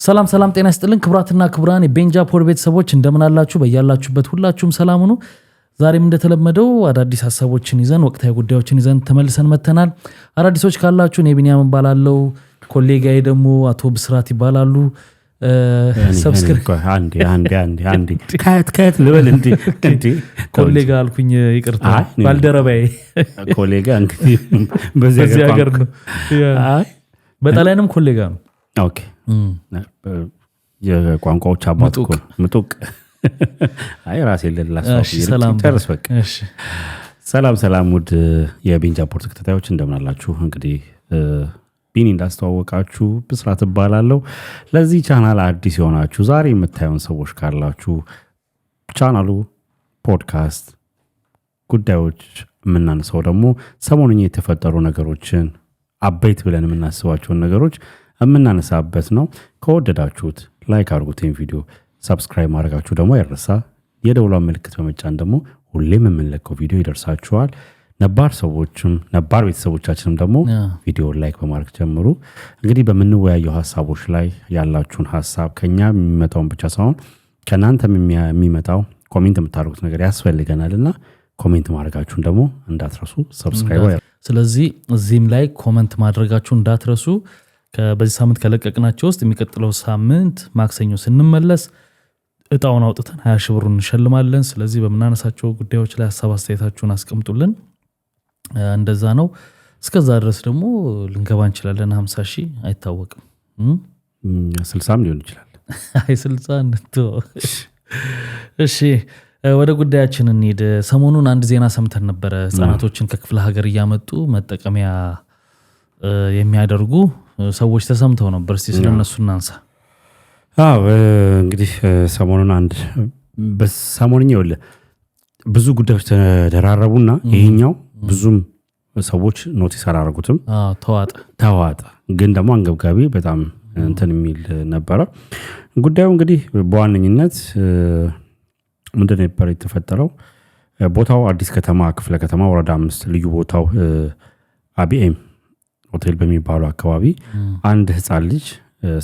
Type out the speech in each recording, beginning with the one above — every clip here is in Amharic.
ሰላም ሰላም ጤና ይስጥልን ክብራትና ክብራን የቤንጃ ፖድ ቤተሰቦች እንደምን አላችሁ? በያላችሁበት ሁላችሁም ሰላም ሁኑ። ዛሬም እንደተለመደው አዳዲስ ሀሳቦችን ይዘን ወቅታዊ ጉዳዮችን ይዘን ተመልሰን መተናል። አዳዲሶች ካላችሁ እኔ ቢኒያም እባላለሁ፣ ኮሌጋዬ ደግሞ አቶ ብስራት ይባላሉ። አንዴ ከየት ልበል እንዴ ኮሌጋ አልኩኝ፣ ይቅርታ ባልደረባዬ ኮሌጋ እንግዲህ በዚህ ሀገር ነው። በጣሊያንም ኮሌጋ ነው። ኦኬ የቋንቋዎች አባት ምጡቅ አይ ራሴ ሰላም ውድ የቤንጃ ፖድ ተከታታዮች እንደምን አላችሁ? እንግዲህ ቢኒ እንዳስተዋወቃችሁ ብስራት እባላለሁ። ለዚህ ቻናል አዲስ የሆናችሁ ዛሬ የምታዩን ሰዎች ካላችሁ ቻናሉ ፖድካስት ጉዳዮች የምናነሳው ደግሞ ሰሞኑን የተፈጠሩ ነገሮችን አበይት ብለን የምናስባቸውን ነገሮች የምናነሳበት ነው። ከወደዳችሁት ላይክ አድርጉትን ቪዲዮ፣ ሰብስክራይብ ማድረጋችሁ ደግሞ አይረሳ። የደውሏን ምልክት በመጫን ደግሞ ሁሌም የምንለቀው ቪዲዮ ይደርሳችኋል። ነባር ሰዎችም ነባር ቤተሰቦቻችንም ደግሞ ቪዲዮ ላይክ በማድረግ ጀምሩ። እንግዲህ በምንወያየው ሀሳቦች ላይ ያላችሁን ሀሳብ ከኛ የሚመጣውን ብቻ ሳይሆን ከናንተም የሚመጣው ኮሜንት የምታደርጉት ነገር ያስፈልገናልና ኮሜንት ማድረጋችሁን ደግሞ እንዳትረሱ። ሰብስክራይብ ስለዚህ እዚህም ላይ ኮሜንት ማድረጋችሁን እንዳትረሱ። በዚህ ሳምንት ከለቀቅናቸው ውስጥ የሚቀጥለው ሳምንት ማክሰኞ ስንመለስ እጣውን አውጥተን 20 ሺህ ብሩን እንሸልማለን። ስለዚህ በመናነሳቸው ጉዳዮች ላይ ሐሳብ አስተያየታችሁን አስቀምጡልን። እንደዛ ነው። እስከዛ ድረስ ደግሞ ልንገባ እንችላለን። 50 ሺህ አይታወቅም፣ 60ም ሊሆን ይችላል። አይ 60 እንተው። እሺ ወደ ጉዳያችን እንሂድ። ሰሞኑን አንድ ዜና ሰምተን ነበረ። ህጻናቶችን ከክፍለ ሀገር እያመጡ መጠቀሚያ የሚያደርጉ ሰዎች ተሰምተው ነበር። እስቲ ስለነሱ እናንሳ። እንግዲህ ሰሞኑን አንድ በሰሞኑን ይወለ ብዙ ጉዳዮች ተደራረቡና ይሄኛው ብዙም ሰዎች ኖቲስ አላደረጉትም። ተዋጠ ግን ደግሞ አንገብጋቢ በጣም እንትን የሚል ነበረ ጉዳዩ። እንግዲህ በዋነኝነት ምንድነው ነበር የተፈጠረው? ቦታው አዲስ ከተማ ክፍለ ከተማ ወረዳ 5 ልዩ ቦታው አቢኤም ሆቴል በሚባለው አካባቢ አንድ ህፃን ልጅ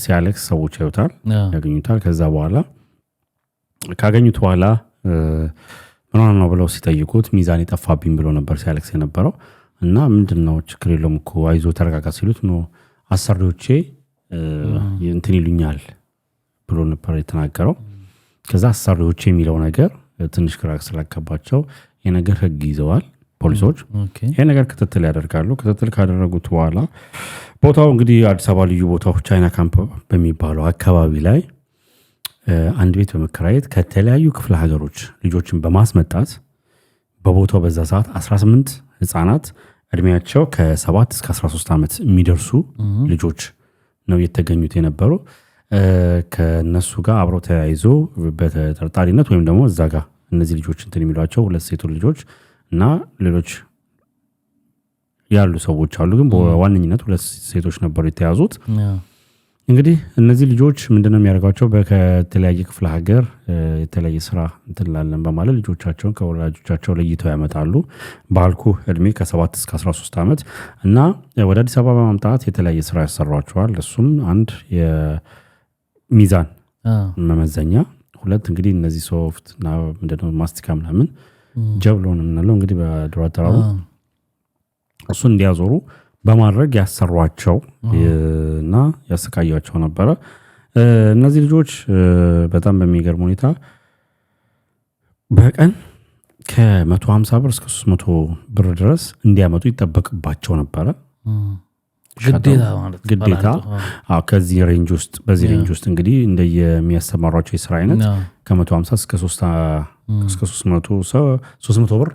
ሲያለቅስ ሰዎች ያገኙታል። ከዛ በኋላ ካገኙት በኋላ ምን ሆነ ነው ብለው ሲጠይቁት ሚዛን የጠፋብኝ ብሎ ነበር ሲያለቅስ የነበረው። እና ምንድነው ችግር የለውም እኮ አይዞ ተረጋጋ ሲሉት ነው አሰሪዎቼ እንትን ይሉኛል ብሎ ነበር የተናገረው። ከዛ አሰሪዎቼ የሚለው ነገር ትንሽ ግራ ስላጋባቸው የነገር ህግ ይዘዋል ፖሊሶች። ይሄ ነገር ክትትል ያደርጋሉ። ክትትል ካደረጉት በኋላ ቦታው እንግዲህ አዲስ አበባ ልዩ ቦታው ቻይና ካምፕ በሚባለው አካባቢ ላይ አንድ ቤት በመከራየት ከተለያዩ ክፍለ ሀገሮች ልጆችን በማስመጣት በቦታው በዛ ሰዓት 18 ህፃናት እድሜያቸው ከ7 እስከ 13 ዓመት የሚደርሱ ልጆች ነው የተገኙት የነበሩ። ከነሱ ጋር አብረው ተያይዞ በተጠርጣሪነት ወይም ደግሞ እዛ ጋር እነዚህ ልጆች እንትን የሚሏቸው 2 ሴቶች ልጆች እና ሌሎች ያሉ ሰዎች አሉ። ግን በዋነኝነት 2 ሴቶች ነበሩ የተያዙት። እንግዲህ እነዚህ ልጆች ምንድነው የሚያደርጓቸው? በተለያየ ክፍለ ሀገር የተለያየ ስራ እንትላለን በማለት ልጆቻቸውን ከወላጆቻቸው ለይተው ያመጣሉ። ባልኩ እድሜ ከ7 እስከ 13 ዓመት እና ወደ አዲስ አበባ በማምጣት የተለያየ ስራ ያሰሯቸዋል። እሱም አንድ የሚዛን መመዘኛ፣ 2 እንግዲህ እነዚህ ሶፍት እና ምንድነው ማስቲካ ምናምን ጀብሎን የምንለው እንግዲህ በድሮ አጠራሩ እሱን እንዲያዞሩ በማድረግ ያሰሯቸው እና ያሰቃያቸው ነበረ። እነዚህ ልጆች በጣም በሚገርም ሁኔታ በቀን ከ150 ብር እስከ 300 ብር ድረስ እንዲያመጡ ይጠበቅባቸው ነበረ። ግዴታ ከዚህ ሬንጅ ውስጥ በዚህ ሬንጅ ውስጥ እንግዲህ እንደየሚያስተማሯቸው የስራ አይነት ከ150 እስከ 300 ብር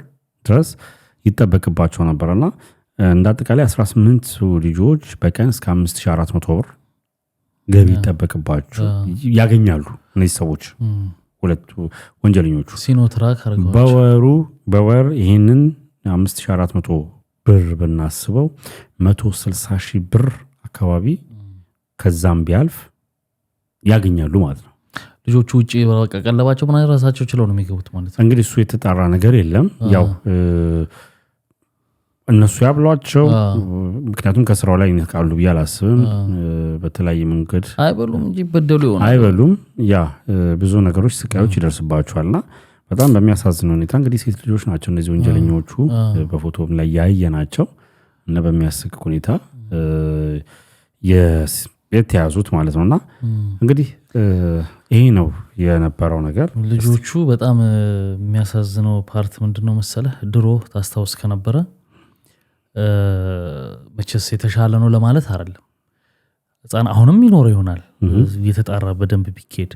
ድረስ ይጠበቅባቸው ነበርና እንዳጠቃላይ 18 ልጆች በቀን እስከ 5400 ብር ገቢ ይጠበቅባቸው ያገኛሉ። እነዚህ ሰዎች ሁለቱ ወንጀለኞቹ ሲኖትራክ አርገው በወር ይሄንን 5400 ብር ብናስበው 160 ሺህ ብር አካባቢ ከዛም ቢያልፍ ያገኛሉ ማለት ነው። ልጆቹ ውጪ ቀለባቸው ምን ራሳቸው ችለው ነው የሚገቡት ማለት ነው። እንግዲህ እሱ የተጣራ ነገር የለም። ያው እነሱ ያብሏቸው። ምክንያቱም ከስራው ላይ ይነቃሉ ብዬ አላስብም። በተለያየ መንገድ አይበሉም እንጂ በደሉ ይሆናል። አይበሉም። ያ ብዙ ነገሮች ስቃዮች ይደርስባቸዋልና በጣም በሚያሳዝን ሁኔታ እንግዲህ ሴት ልጆች ናቸው እነዚህ ወንጀለኞቹ በፎቶም ላይ ያየናቸው እና በሚያስቅ ሁኔታ የተያዙት ማለት ነውና እንግዲህ ይሄ ነው የነበረው ነገር። ልጆቹ በጣም የሚያሳዝነው ፓርት ምንድነው መሰለህ? ድሮ ታስታውስ ከነበረ መቼስ የተሻለ ነው ለማለት አይደለም፣ ህፃን አሁንም ይኖረው ይሆናል እየተጣራ በደንብ ቢኬድ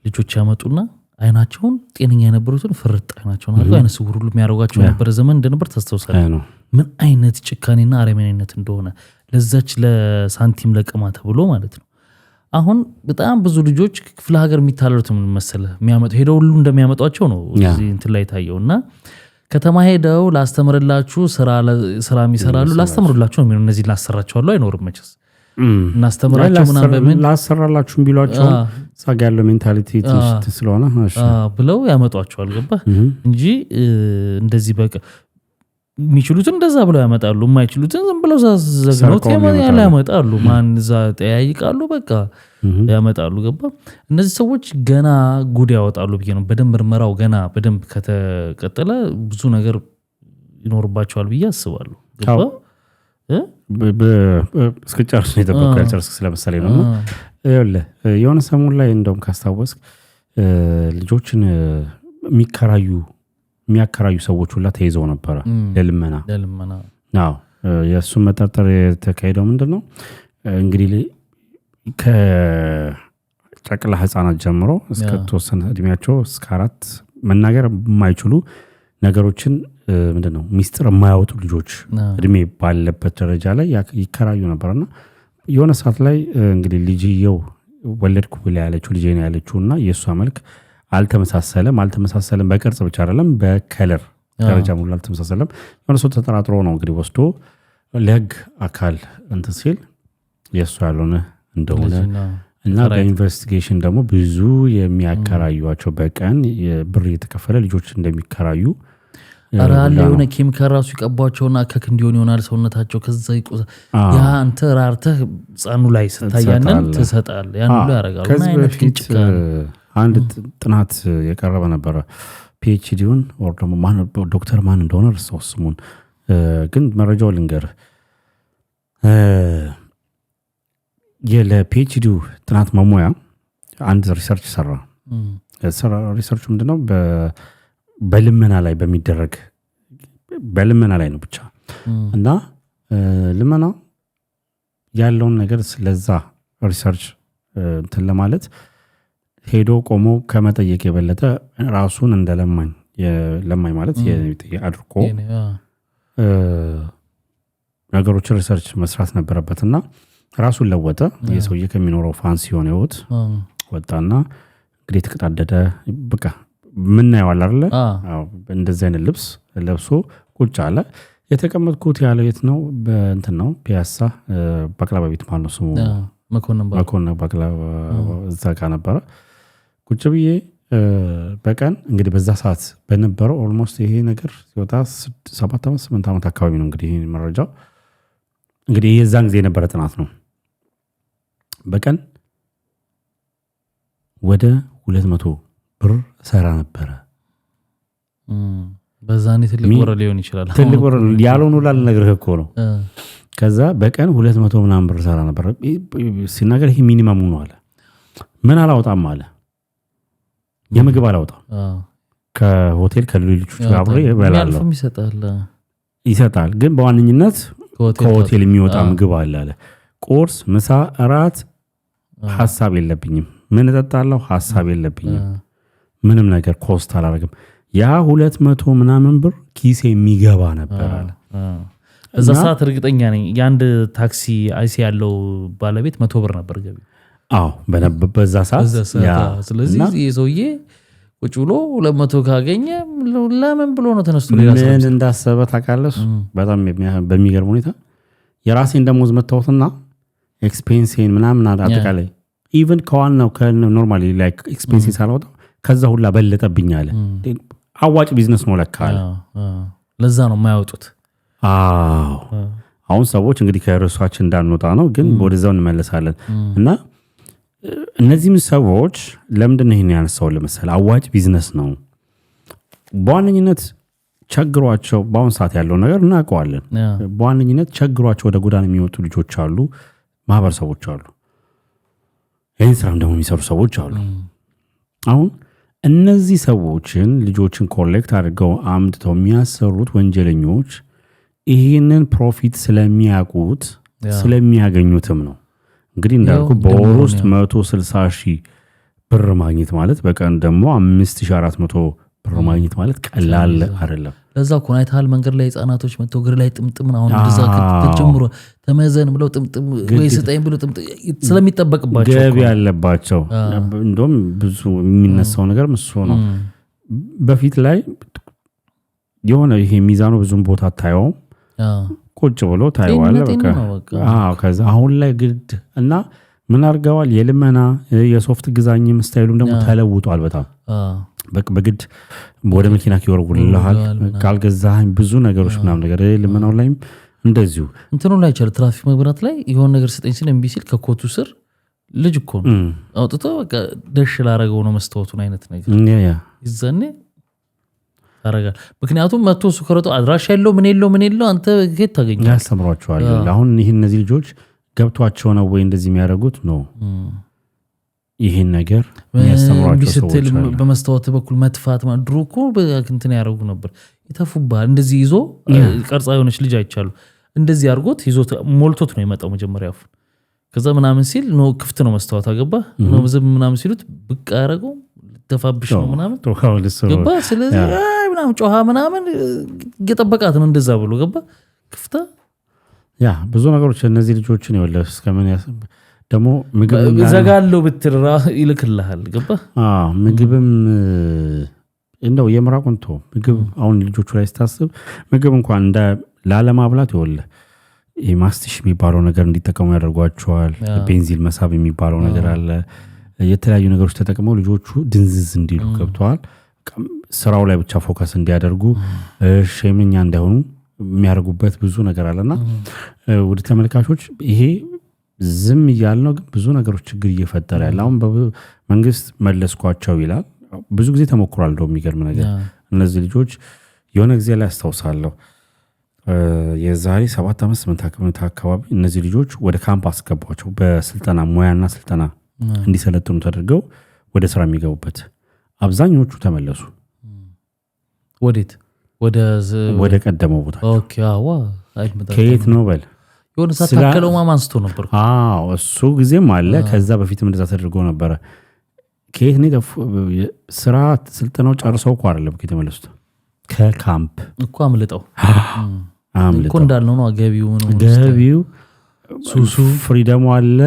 ልጆች ያመጡና አይናቸውን ጤነኛ የነበሩትን ፍርጥ አይናቸውን አድርገው አይነ ስውር ሁሉ የሚያደርጓቸው የነበረ ዘመን እንደነበር ታስታውሳለህ? ምን አይነት ጭካኔና አረመኔነት እንደሆነ ለዛች ለሳንቲም ለቅማ ተብሎ ማለት ነው። አሁን በጣም ብዙ ልጆች ክፍለ ሀገር የሚታለሉት ምን መሰለህ የሚያመጡ ሄደው ሁሉ እንደሚያመጧቸው ነው እዚህ እንትን ላይ ታየውና ከተማ ሄደው ላስተምርላችሁ ስራ የሚሰራሉ ላስተምሩላችሁ ነው የሚሆነው። እነዚህ ላሰራቸዋለሁ አይኖርም መቼስ እናስተምራቸው ምናምን በምን ላሰራላችሁም ቢሏቸው ጻጋ ያለው ሜንታሊቲ ትንሽ ስለሆነ ብለው ያመጧቸዋል። ገባህ እንጂ እንደዚህ በቃ የሚችሉትን እንደዛ ብለው ያመጣሉ፣ የማይችሉትን ዝም ብለው ዘግነውት ያመጣሉ። ማን እዛ ጠያይቃሉ፣ በቃ ያመጣሉ። ገባ እነዚህ ሰዎች ገና ጉድ ያወጣሉ ብዬ ነው። በደንብ ምርመራው ገና በደንብ ከተቀጠለ ብዙ ነገር ይኖርባቸዋል ብዬ አስባለሁ። ገባ እስክጨርስ ነው የጠበቁ ያልጨርስ ስለምሳሌ ነው። የሆነ ሰሞን ላይ እንደውም ካስታወስክ ልጆችን የሚያከራዩ ሰዎች ሁላ ተይዘው ነበረ ለልመና። የእሱን መጠርጠር የተካሄደው ምንድን ነው እንግዲህ ከጨቅላ ህፃናት ጀምሮ እስከ ተወሰነ እድሜያቸው እስከ 4 መናገር የማይችሉ ነገሮችን ምንድነው ሚስጥር የማያወጡ ልጆች እድሜ ባለበት ደረጃ ላይ ይከራዩ ነበርና የሆነ ሰዓት ላይ እንግዲህ ልጅየው ወለድኩ ብላ ያለችው ልጄ ነው ያለችውና የእሷ መልክ አልተመሳሰለም በቅርጽ ብቻ አይደለም በከለር ደረጃ ሙሉ አልተመሳሰለም። የሆነ ሰው ተጠራጥሮ ነው እንግዲህ ወስዶ ለህግ አካል እንትን ሲል የእሷ ያልሆነ እንደሆነ እና በኢንቨስቲጌሽን ደግሞ ብዙ የሚያከራዩቸው በቀን ብር የተከፈለ ልጆች እንደሚከራዩ አራለ የሆነ ኬሚካል ራሱ ይቀባቸውና ከክ እንዲሆን ይሆናል ሰውነታቸው ከዛ ይቆዛ ያ አንተ ራርተህ ህፃኑ ላይ ስታያንን ትሰጣል ያን ሁሉ ያደርጋሉ። ከዚህ በፊት አንድ ጥናት የቀረበ ነበረ ፒኤችዲውን ወር ደግሞ ማን ዶክተር ማን እንደሆነ እርሳው ስሙን ግን መረጃው ልንገር የለፒኤችዲው ጥናት መሞያ አንድ ሪሰርች ሰራ። ሪሰርቹ ምንድነው በልመና ላይ በሚደረግ በልመና ላይ ነው ብቻ እና ልመና ያለውን ነገር ስለዛ ሪሰርች እንትን ለማለት ሄዶ ቆሞ ከመጠየቅ የበለጠ ራሱን እንደለማኝ ለማኝ ማለት አድርጎ ነገሮችን ሪሰርች መስራት ነበረበትና ራሱን ለወጠ። የሰውዬ ከሚኖረው ፋንሲ የሆነ ህይወት ወጣና እንግዲህ ተቀዳደደ። በቃ ምን ያዋል አይደለ? እንደዚህ አይነት ልብስ ለብሶ ቁጭ አለ። የተቀመጥኩት ያለው የት ነው? በእንትን ነው ፒያሳ ባቅላባ ቤት ማለት ነው ስሙ መኮንን ባቅላባ እዛ ጋር ነበረ። ቁጭ ብዬ በቀን እንግዲህ በዛ ሰዓት በነበረው ኦልሞስት ይሄ ነገር ሲወጣ 7 ዓመት 8 ዓመት አካባቢ ነው እንግዲህ ይሄ መረጃው እንግዲህ የዛን ጊዜ የነበረ ጥናት ነው። በቀን ወደ 200 ብር ሰራ ነበረ። በዛኔ ትልቅ ወር ሊሆን ይችላል። ትልቅ ወር ያልሆነ ሁላ ነገር እኮ ነው። ከዛ በቀን 200 ምናምን ብር ሰራ ነበር ሲናገር ይሄ ሚኒመሙ ነው አለ። ምን አላወጣም አለ። የምግብ አላወጣም። ከሆቴል ከሌሎች ጋር አብሬ እበላለሁ ይሰጣል። ግን በዋነኝነት ከሆቴል የሚወጣ ምግብ አለ አለ። ቁርስ፣ ምሳ፣ እራት ሐሳብ የለብኝም። ምን እጠጣለሁ ሐሳብ የለብኝም። ምንም ነገር ኮስት አላደርግም። ያ 200 ምናምን ብር ኪሴ የሚገባ ነበር አለ። እዛ ሰዓት እርግጠኛ ነኝ የአንድ ታክሲ አይሲ ያለው ባለቤት 100 ብር ነበር ገቢ። አዎ በዛ ሰዓት ስለዚህ የሰውዬ ቁጭ ብሎ 200 ካገኘ ለምን ብሎ ነው ተነስቶ ምን እንዳሰበ ታውቃለህ? በጣም በሚገርም ሁኔታ የራሴን ደሞዝ መታወትና ኤክስፔንሴን ምናምን አጠቃላይ ኢቭን ከዋናው ከኖርማሊ ላይክ ኤክስፔንሴን ሳላወጣ ከዛ ሁላ በለጠብኝ አለ። አዋጭ ቢዝነስ ነው ለካ አለ። ለዛ ነው የማያወጡት። አሁን ሰዎች እንግዲህ ከርዕሳችን እንዳንወጣ ነው ግን ወደዛው እንመለሳለን እና እነዚህም ሰዎች ለምንድን ነው ይሄን ያነሳው ለምሳሌ አዋጭ ቢዝነስ ነው በዋነኝነት ቸግሯቸው በአሁን ሰዓት ያለው ነገር እናውቀዋለን በዋነኝነት ቸግሯቸው ወደ ጎዳና የሚወጡ ልጆች አሉ ማህበረሰቦች አሉ ይህን ስራም ደግሞ የሚሰሩ ሰዎች አሉ አሁን እነዚህ ሰዎችን ልጆችን ኮሌክት አድርገው አምጥተው የሚያሰሩት ወንጀለኞች ይህንን ፕሮፊት ስለሚያውቁት ስለሚያገኙትም ነው እንግዲህ እንዳልኩ በወር ውስጥ 160,000 ብር ማግኘት ማለት በቀን ደግሞ 5,400 ብር ማግኘት ማለት ቀላል አይደለም ለዛ እኮ አይተሃል መንገድ ላይ ህፃናቶች መጥተው እግር ላይ ጥምጥም አሁን እንደዛ ከተጀምሮ ተመዘን ብለው ጥምጥም ወይ ስጠኝ ብለው ጥምጥም ስለሚጠበቅባቸው ገቢ ያለባቸው እንደውም ብዙ የሚነሳው ነገር እሱ ነው በፊት ላይ የሆነ ይሄ ሚዛኑ ብዙም ቦታ ታየው ቁጭ ብሎ ታየዋለ በቃ ከዛ አሁን ላይ ግድ እና ምን አርገዋል የልመና የሶፍት ግዛኝም ስታይሉም ደግሞ ተለውጧል በጣም በግድ ወደ መኪና ይወርውልልሃል ካልገዛኸኝ ብዙ ነገሮች ምናምን ነገር ልመናው ላይም እንደዚሁ እንትኑ ላይ ይችላል ትራፊክ መብራት ላይ የሆነ ነገር ስጠኝ ሲል እምቢ ሲል ከኮቱ ስር ልጅ እኮ ነው አውጥቶ በቃ ደሽ ላረገው ነው መስታወቱን አይነት ነገር ይዘኔ ታረጋል ምክንያቱም መጥቶ እሱ ከረጦ አድራሻ ያለው ምን የለው አንተ ከየት ታገኛለህ ያስተምሯቸዋል አሁን ይሄን እነዚህ ልጆች ገብቷቸው ነው ወይ እንደዚህ የሚያደርጉት ነው ይሄን ነገር ያስተምሯቸው ሰዎች በመስታወት በኩል መጥፋት ድሮ እኮ እንትን ያደርጉ ነበር ይተፉባል እንደዚህ ይዞ ቀርጻ የሆነች ልጅ አይቻሉ እንደዚህ አድርጎት ይዞ ሞልቶት ነው የመጣው መጀመሪያ አፉ ከዛ ምናምን ሲል ነው ክፍት ነው መስታወት አገባ ነው ዝም ምናምን ሲሉት ብቅ ያደረገው ተፋብሽ ነው ምናምን ገባ ስለዚህ ምናምን ጮሃ ምናምን እየጠበቃት ነው እንደዛ ብሎ ገባ ክፍታ ያ ብዙ ነገሮች እነዚህ ልጆችን ይወለስ እስከምን ደግሞ ምግብ ዘጋለው ብትራ ይልክልሃል ገባ ምግብም እንደው የምራቁንቶ ምግብ አሁን ልጆቹ ላይ ስታስብ ምግብ እንኳን እንደ ላለማብላት ይወለ ማስቲሽ የሚባለው ነገር እንዲጠቀሙ ያደርጓቸዋል ቤንዚል መሳብ የሚባለው ነገር አለ የተለያዩ ነገሮች ተጠቅመው ልጆቹ ድንዝዝ እንዲሉ ገብተዋል ስራው ላይ ብቻ ፎከስ እንዲያደርጉ ሸምኛ እንዳይሆኑ የሚያደርጉበት ብዙ ነገር አለና ወደ ተመልካቾች ይሄ ዝም ይያልነው ግን ብዙ ነገሮች ችግር እየፈጠረ ያለ አሁን መንግስት መለስኳቸው ይላል ብዙ ጊዜ ተሞክሯል እንደው የሚገርም ነገር እነዚህ ልጆች የሆነ ጊዜ ላይ አስተውሳለሁ የዛሬ 7 ዓመት 8 አካባቢ እነዚህ ልጆች ወደ ካምፕ አስገቧቸው በስልጠና ሙያና ስልጠና እንዲሰለጥኑ ተደርገው ወደ ስራ የሚገቡበት አብዛኞቹ ተመለሱ ወዴት ወደ ቀደመው ቦታ ኦኬ አዋ ከየት ነው በል የሆነ ሳታከለው ማማንስቶ ነበር እሱ ጊዜም አለ ከዛ በፊትም እንደዛ ተደርጎ ነበር ከየት ነው ስራ ስልጠናው ጨርሰው እኮ አይደለም ከተመለሱት ከካምፕ እኮ አምልጠው እኮ እንዳልነው ነው ገቢው ሱሱ ፍሪደም አለ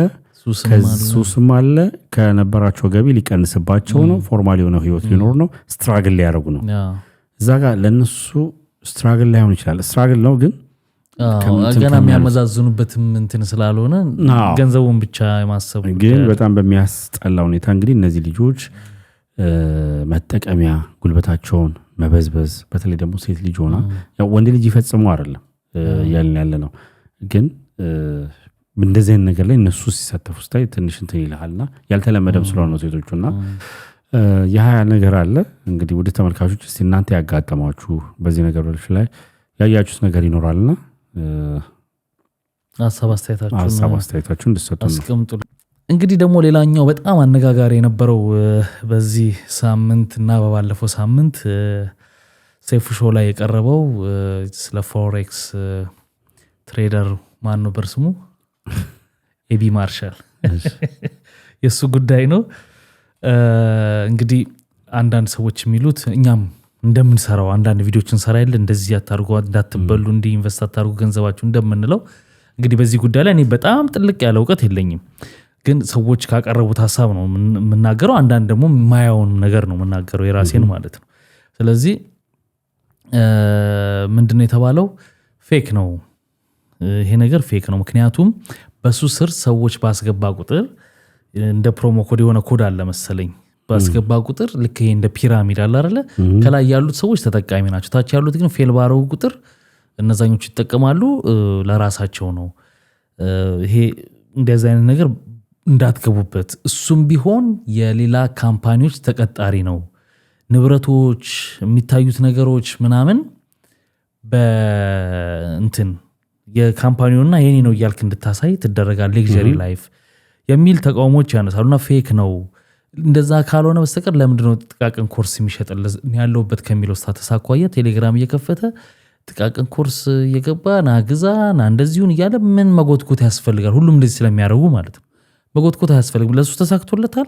ሱስም አለ ከነበራቸው ገቢ ሊቀንስባቸው ነው ፎርማል የሆነ ህይወት ሊኖር ነው ስትራግል ሊያደርጉ ነው እዛ ጋር ለነሱ ስትራግል ላይሆን ይችላል ስትራግል ነው ግን ገና የሚያመዛዝኑበትም እንትን ስላልሆነ ገንዘቡን ብቻ የማሰቡ ግን በጣም በሚያስጠላ ሁኔታ እንግዲህ እነዚህ ልጆች መጠቀሚያ ጉልበታቸውን መበዝበዝ በተለይ ደግሞ ሴት ልጅ ሆና ያው ወንድ ልጅ ይፈጽሙ አይደለም ያለ ነው ግን እንደዚህ ነገር ላይ እነሱ ሲሳተፉ ስታይ ትንሽ እንትን ይልሃልና ያልተለመደም ስለሆነ ነው ሴቶቹና ያ ነገር አለ እንግዲህ ወደ ተመልካቾች እስቲ እናንተ ያጋጠማችሁ በዚህ ነገሮች ላይ ያያችሁት ነገር ይኖራልና ሐሳብ አስተያየታችሁን እንድትሰጡን አስቀምጡ እንግዲህ ደግሞ ሌላኛው በጣም አነጋጋሪ የነበረው በዚህ ሳምንት እና በባለፈው ሳምንት ሴፉ ሾው ላይ የቀረበው ስለ ፎሬክስ ትሬደር ማን ነው በስሙ ኤቢ ማርሻል የሱ ጉዳይ ነው እንግዲህ አንዳንድ ሰዎች የሚሉት እኛም እንደምንሰራው አንዳንድ ቪዲዮችን ሰራ ይል እንደዚህ ያታርጉ እንዳትበሉ እንዲ ኢንቨስት አታርጉ ገንዘባችሁ እንደምንለው እንግዲህ በዚህ ጉዳይ ላይ እኔ በጣም ጥልቅ ያለ ዕውቀት የለኝም ግን ሰዎች ካቀረቡት ሐሳብ ነው የምናገረው አንዳንድ ደግሞ ማያውን ነገር ነው የምናገረው የራሴን ማለት ነው ስለዚህ ምንድነው የተባለው ፌክ ነው ይሄ ነገር ፌክ ነው ምክንያቱም በሱ ስር ሰዎች ባስገባ ቁጥር እንደ ፕሮሞ ኮድ የሆነ ኮድ አለ መሰለኝ ባስገባ ቁጥር ልክ ይሄ እንደ ፒራሚድ አለ አይደለ ከላይ ያሉት ሰዎች ተጠቃሚ ናቸው ታች ያሉት ግን ፌል ባረው ቁጥር እነዛኞቹ ይጠቀማሉ ለራሳቸው ነው። ይሄ እንደዚህ አይነት ነገር እንዳትገቡበት። እሱም ቢሆን የሌላ ካምፓኒዎች ተቀጣሪ ነው። ንብረቶች የሚታዩት ነገሮች ምናምን በእንትን የካምፓኒውና የኔ ነው እያልክ እንድታሳይ ትደረጋል። ሌክዠሪ ላይፍ የሚል ተቃውሞች ያነሳሉና ፌክ ነው። እንደዛ ካልሆነ በስተቀር ለምንድነው ጥቃቅን ኮርስ የሚሸጠል ያለውበት ከሚለው ስታተስ አኳያ ቴሌግራም እየከፈተ ጥቃቅን ኮርስ እየገባ ና ግዛ ና እንደዚሁን እያለ ምን መጎትኮት ያስፈልጋል? ሁሉም እንደዚህ ስለሚያደርጉ ማለት ነው። መጎትኮት አያስፈልግም። ለሱ ተሳክቶለታል።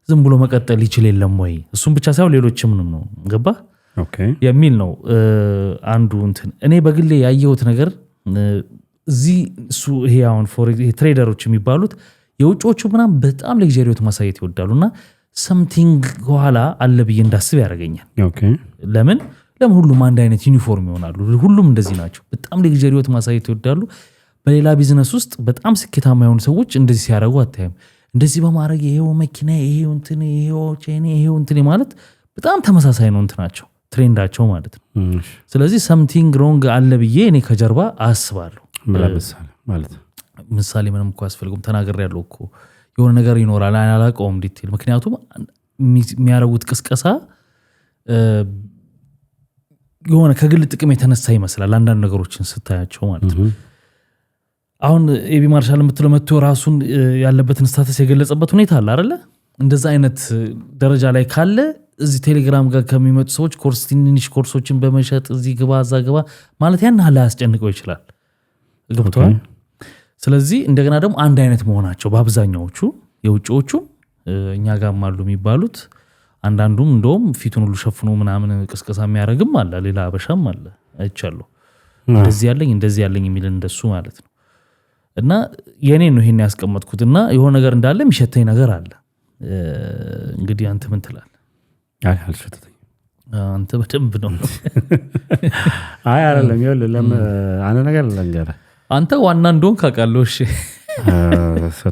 ዝም ብሎ መቀጠል ይችል የለም ወይ? እሱም ብቻ ሳይሆን ሌሎችም ነው ገባ የሚል ነው አንዱ እንትን። እኔ በግሌ ያየሁት ነገር እዚህ እሱ ይሄ አሁን ትሬደሮች የሚባሉት የውጮቹ ምናምን በጣም ሌክዠሪዎት ማሳየት ይወዳሉና ሰምቲንግ በኋላ አለ ብዬ እንዳስብ ያደርገኛል። ለምን ሁሉም አንድ አይነት ዩኒፎርም ይሆናሉ? ሁሉም እንደዚህ ናቸው። በጣም ሌክዠሪዎት ማሳየት ይወዳሉ። በሌላ ቢዝነስ ውስጥ በጣም ስኬታማ የሆኑ ሰዎች እንደዚህ ሲያደርጉ አታይም። እንደዚህ በማድረግ ይሄው መኪና ይሄው እንትን ይሄው ቼኔ ይሄው እንትን ማለት በጣም ተመሳሳይ ነው እንትናቸው ትሬንዳቸው ማለት ነው። ስለዚህ ሰምቲንግ ሮንግ አለ ብዬ እኔ ከጀርባ አስባለሁ። ምሳሌ ምንም እኮ አያስፈልጉም። ተናገር ያለው እኮ የሆነ ነገር ይኖራል አላውቀውም ዲቴል። ምክንያቱም የሚያደርጉት ቅስቀሳ የሆነ ከግል ጥቅም የተነሳ ይመስላል አንዳንድ ነገሮችን ስታያቸው ማለት ነው። አሁን ኤቢ ማርሻል የምትለው መጥቶ ራሱን ያለበትን ስታተስ የገለጸበት ሁኔታ አለ አይደለ? እንደዛ አይነት ደረጃ ላይ ካለ እዚህ ቴሌግራም ጋር ከሚመጡ ሰዎች ኮርስ ትንንሽ ኮርሶችን በመሸጥ እዚህ ግባ እዛ ግባ ማለት ያን ያህል ያስጨንቀው ይችላል። ገብቶሃል? ስለዚህ እንደገና ደግሞ አንድ አይነት መሆናቸው በአብዛኛዎቹ የውጭዎቹ እኛ ጋርም አሉ የሚባሉት አንዳንዱም እንደውም ፊቱን ሁሉ ሸፍኖ ምናምን ቅስቀሳ የሚያደርግም አለ። ሌላ አበሻም አለ አይቻለሁ። እንደዚህ ያለኝ የሚል እንደሱ ማለት ነው። እና የኔ ነው ይሄን ያስቀመጥኩት እና የሆነ ነገር እንዳለ የሚሸተኝ ነገር አለ። እንግዲህ አንተ ምን ትላለህ? አንተ በደንብ ነው። አይ አይደለም ይኸውልህ አንተ ነገር ልንገርህ። አንተ ዋና እንደሆንክ አውቃለሁ። እሺ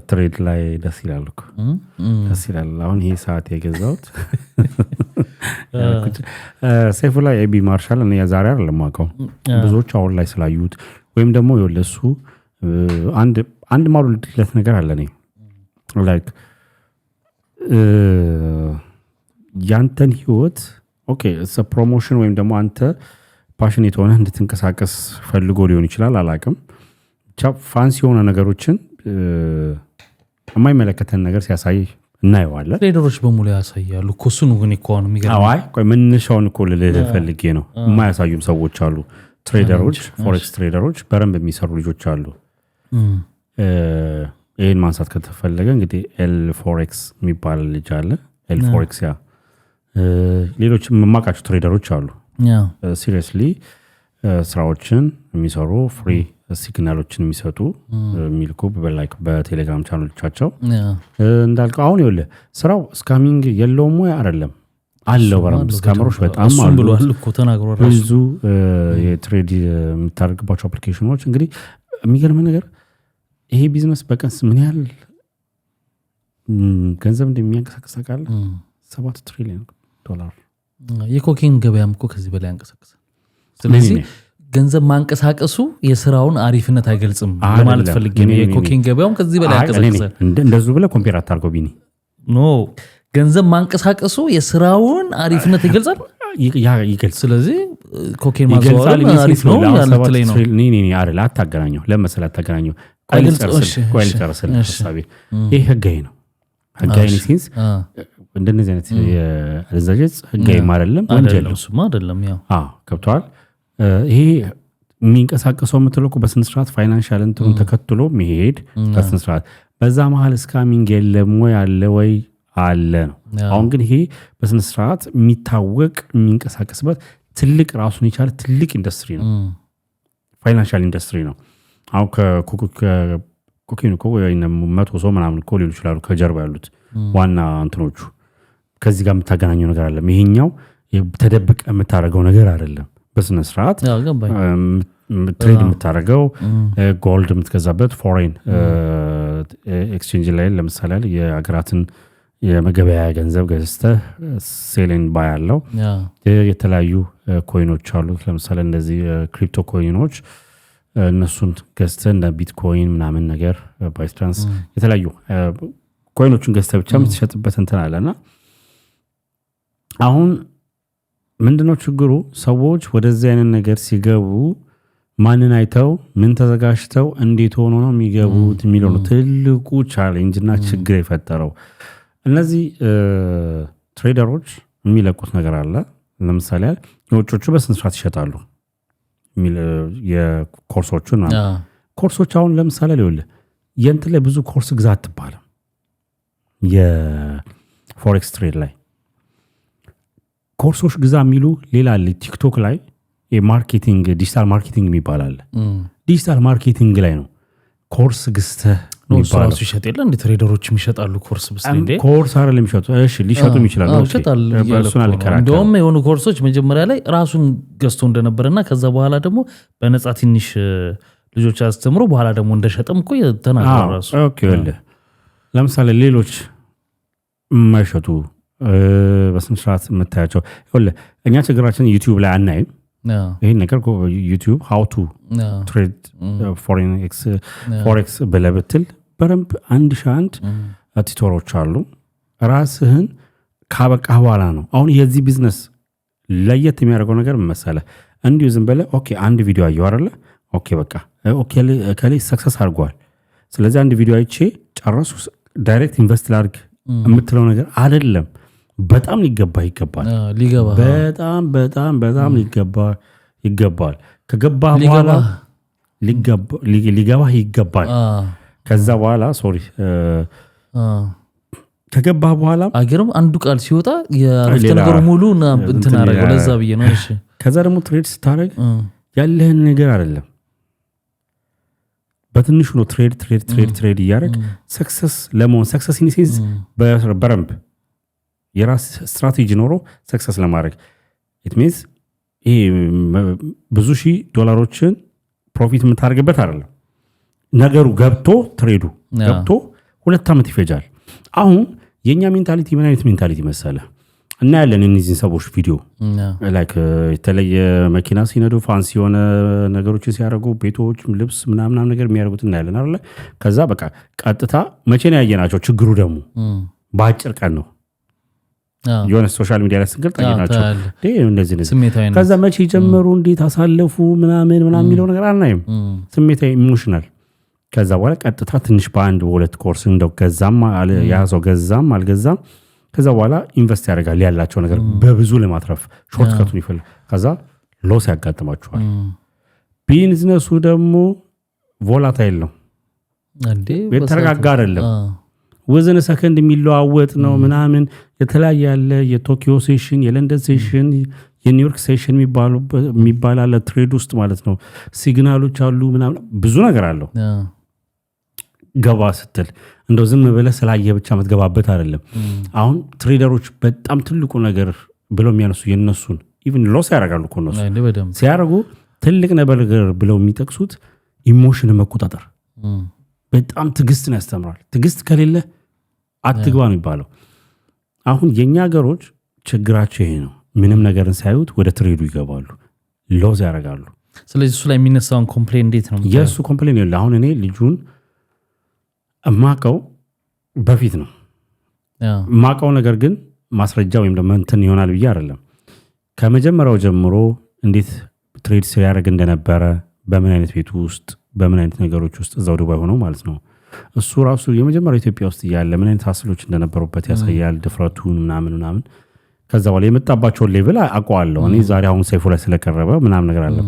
ትሬድ ላይ ደስ ይላል እኮ ደስ ይላል። አሁን ይሄ ሰዓት የገዛሁት ሴፉ ላይ ኤቢ ማርሻል እኔ ዛሬ አይደለም የማውቀው ብዙዎች አሁን ላይ ስላዩት ወይም ደግሞ ይኸውልህ እሱ አንድ ማሉለት ነገር አለ። እኔ ላይክ ያንተን ህይወት ኦኬ እስ ፕሮሞሽን ወይም ደግሞ አንተ ፓሽኔት ሆነህ እንድትንቀሳቀስ ፈልጎ ሊሆን ይችላል አላውቅም። ብቻ ፋንሲ የሆነ ነገሮችን የማይመለከተን ነገር ሲያሳይ እናየዋለን። ትሬደሮች በሙሉ ያሳያሉ እኮ እሱን ግን እኮ ነው የሚገርመው። አይ ቆይ መነሻውን እኮ ልልህ ፈልጌ ነው። የማያሳዩም ሰዎች አሉ። ትሬደሮች ፎሬክስ ትሬደሮች በረንብ የሚሰሩ ልጆች አሉ። ይህን ማንሳት ከተፈለገ እንግዲህ ኤል ፎሬክስ የሚባል ልጅ አለ። ኤል ፎሬክስ ያ ሌሎች የማውቃቸው ትሬደሮች አሉ። ሲሪየስሊ ስራዎችን የሚሰሩ ፍሪ ሲግናሎችን የሚሰጡ የሚልኩ በቴሌግራም ቻናሎቻቸው እንዳልከው አሁን ይኸውልህ ስራው ስካሚንግ የለውም ወይ አይደለም አለው። በረም ስካመሮች በጣም አሉ። ብዙ የትሬድ የምታደርግባቸው አፕሊኬሽኖች እንግዲህ የሚገርም ነገር ይሄ ቢዝነስ በቀን ምን ያህል ገንዘብ እንደሚያንቀሳቅስ ታውቃለህ? 7 ትሪሊዮን ዶላር። የኮኬን ገበያም እኮ ከዚህ በላይ ያንቀሳቅሳል። ስለዚህ ገንዘብ ማንቀሳቀሱ የስራውን አሪፍነት አይገልጽም ለማለት ፈልጌ ነው። የኮኬን ገበያውም ከዚህ በላይ ያንቀሳቅሳል። እንደዚህ ብለህ ኮምፔር አታርገው ቢኒ። ኖ ገንዘብ ማንቀሳቀሱ የስራውን አሪፍነት ይገልጻል ይገልጽ። ስለዚህ ኮኬን ማዘዋወር አሪፍ ነው ያለት ላይ ነው። አይደል? አታገናኘው። ለምሳሌ አታገናኘው። ቆይ ልጨርስልህ ሐሳቤ። ይሄ ህጋዊ ነው። ህጋዊ ሴንስ እንደነዚህ አይነት የአደንዛዥ ህጋዊም አይደለም ወንጀል ነው አይደለም። ያው ገብቶሃል? ይሄ የሚንቀሳቀሰው የምትለቁ በስነስርዓት ፋይናንሻል እንትኑን ተከትሎ መሄድ በስነስርዓት በዛ መሀል እስካሚንግ የለም ወይ አለ ወይ አለ ነው። አሁን ግን ይሄ በስነስርዓት የሚታወቅ የሚንቀሳቀስበት ትልቅ ራሱን የቻለ ትልቅ ኢንዱስትሪ ነው። ፋይናንሻል ኢንዱስትሪ ነው። አሁን ከኮኬን እኮ 100 ሰው ምናምን እኮ ሊሆኑ ይችላሉ ከጀርባ ያሉት ዋና እንትኖቹ። ከዚህ ጋር የምታገናኘው ነገር አለ። ይሄኛው ተደብቀ የምታደርገው ነገር አይደለም። በስነ ስርዓት ትሬድ የምታደርገው ጎልድ የምትገዛበት ፎሬን ኤክስቼንጅ ላይ ለምሳሌ የሀገራትን የመገበያያ ገንዘብ ገዝተህ ሴልን ባይ ያለው የተለያዩ ኮይኖች አሉ። ለምሳሌ እንደዚህ ክሪፕቶ ኮይኖች እነሱን ገዝተህ እንደ ቢትኮይን ምናምን ነገር ባይትራንስ የተለያዩ ኮይኖችን ገዝተህ ብቻ የምትሸጥበት እንትን አለና አሁን ምንድነው ችግሩ? ሰዎች ወደዚህ አይነት ነገር ሲገቡ ማንን አይተው ምን ተዘጋጅተው እንዴት ሆኖ ነው የሚገቡት የሚለው ነው ትልቁ ቻሌንጅ እና ችግር የፈጠረው። እነዚህ ትሬደሮች የሚለቁት ነገር አለ። ለምሳሌ የውጮቹ በስንት ሰዓት ይሸጣሉ የኮርሶቹን ኮርሶች አሁን ለምሳሌ ሊሆን የእንትን ላይ ብዙ ኮርስ ግዛ አትባልም። የፎሬክስ ትሬድ ላይ ኮርሶች ግዛ የሚሉ ሌላ አለ። ቲክቶክ ላይ የማርኬቲንግ ዲጂታል ማርኬቲንግ የሚባል አለ። ዲጂታል ማርኬቲንግ ላይ ነው ኮርስ ግዝተህ ራሱ ይሸጥ የለ እንደ ትሬደሮችም ይሸጣሉ ኮርስ ብስል ኮርስ አይደለም የሚሸጡ ሊሸጡም ይችላሉ። እንደውም የሆኑ ኮርሶች መጀመሪያ ላይ ራሱን ገዝቶ እንደነበረና ከዛ በኋላ ደግሞ በነፃ ትንሽ ልጆች አስተምሮ በኋላ ደግሞ እንደሸጠም እኮ ተናግሯል ራሱ። ለምሳሌ ሌሎች የማይሸጡ በስንት ሰዓት የምታያቸው እኛ ችግራችን ዩቲዩብ ላይ አናይም። ይህን ነገር ዩቲዩብ ሃው ቱ ትሬድ ፎሬክስ ብለህ ብትል በደንብ 1001 ቲቶሮች አሉ። ራስህን ካበቃ በኋላ ነው። አሁን የዚህ ቢዝነስ ለየት የሚያደርገው ነገር መሰለህ እንዲሁ ዝም ብለህ ኦኬ አንድ ቪዲዮ አየሁ አይደለ ኦኬ በቃ ኦኬ ከሌ ሰክሰስ አድርጓል ስለዚህ አንድ ቪዲዮ አይቼ ጨረሱ ዳይሬክት ኢንቨስት ላድርግ የምትለው ነገር አይደለም። በጣም ይገባል በጣም በጣም በጣም ይገባል። ከገባህ በኋላ ሊገባህ ይገባል። ከዛ በኋላ ከገባህ በኋላ አገርም አንዱ ቃል ሲወጣ የአረፍተ ነገሩ ሙሉ እንትን አደረገው። ለዛ ብዬ ነው። እሺ ከዛ ደግሞ ትሬድ ስታደርግ ያለህን ነገር አይደለም በትንሹ ነው ትሬድ እያደረግ ሰክሰስ ለመሆን ሰክሰስ ኢኒሴንስ በረምብ የራስ ስትራቴጂ ኖሮ ሰክሰስ ለማድረግ ኢት ሚንስ ይሄ ብዙ $1000 ፕሮፊት የምታደርግበት አይደለም። ነገሩ ገብቶ ትሬዱ ገብቶ 2 ዓመት ይፈጃል። አሁን የኛ ሜንታሊቲ ምን አይነት ሜንታሊቲ መሰለ እና ያለን እነዚህን ሰዎች ቪዲዮ ላይክ የተለየ መኪና ሲነዱ ፋንሲ የሆነ ነገሮችን ሲያደርጉ ቤቶች ልብስ ምናምን ነገር የሚያደርጉት እናያለን አይደል? ከዛ በቃ ቀጥታ መቼ ነው ያየናቸው? ችግሩ ደግሞ በአጭር ቀን ነው የሆነ ሶሻል ሚዲያ ላይ ስንገር ጠይናቸው እንደዚህ ከዛ መቼ ጀመሩ እንዴት አሳለፉ ምናምን የሚለው ነገር አናይም። ስሜታዊ ኢሞሽናል። ከዛ በኋላ ቀጥታ ትንሽ በአንድ በሁለት ኮርስ እንደው ገዛም ያዘው ገዛም አልገዛም ከዛ በኋላ ኢንቨስት ያደርጋል ያላቸው ነገር በብዙ ለማትረፍ ሾርትከቱን ይፈልግ ከዛ ሎስ ያጋጥማቸዋል። ቢዝነሱ ደግሞ ቮላታይል ነው የተረጋጋ አይደለም። ወዘነ ሰከንድ የሚለዋወጥ ነው ምናምን የተለያየ ያለ የቶኪዮ ሴሽን የለንደን ሴሽን የኒውዮርክ ሴሽን የሚባል አለ ትሬድ ውስጥ ማለት ነው። ሲግናሎች አሉ ምናምን ብዙ ነገር አለው። ገባ ስትል እንደው ዝም ብለህ ስላየ ብቻ መትገባበት አይደለም። አሁን ትሬደሮች በጣም ትልቁ ነገር ብለው የሚያነሱ የነሱን ኢቭን ሎስ ያደርጋሉ እኮ እነሱ ሲያደርጉ ትልቅ ነገር ብለው የሚጠቅሱት ኢሞሽን መቆጣጠር በጣም ትዕግስትን ያስተምራል። ትዕግስት ከሌለ አትግባ ነው የሚባለው። አሁን የኛ ሀገሮች ችግራቸው ይሄ ነው። ምንም ነገርን ሳይዩት ወደ ትሬዱ ይገባሉ፣ ሎዝ ያደርጋሉ። ስለዚህ እሱ ላይ የሚነሳውን ኮምፕሌን እንዴት ነው? የእሱ ኮምፕሌን ይኸውልህ አሁን እኔ ልጁን እማቀው በፊት ነው እማቀው ነገር ግን ማስረጃ ወይም ደግሞ እንትን ይሆናል ብዬ አይደለም። ከመጀመሪያው ጀምሮ እንዴት ትሬድ ሲያደርግ እንደነበረ በምን አይነት ቤት ውስጥ በምን አይነት ነገሮች ውስጥ እዛው ዱባይ ሆኖ ማለት ነው። እሱ ራሱ የመጀመሪያው ኢትዮጵያ ውስጥ ያለ ምን አይነት ሀስሎች እንደነበሩበት ያሳያል። ድፍረቱን ምናምን ከዛ በኋላ የመጣባቸውን ሌቭል አውቀዋለሁ እኔ ዛሬ አሁን ሰይፉ ላይ ስለቀረበ ምናምን ነገር አለ።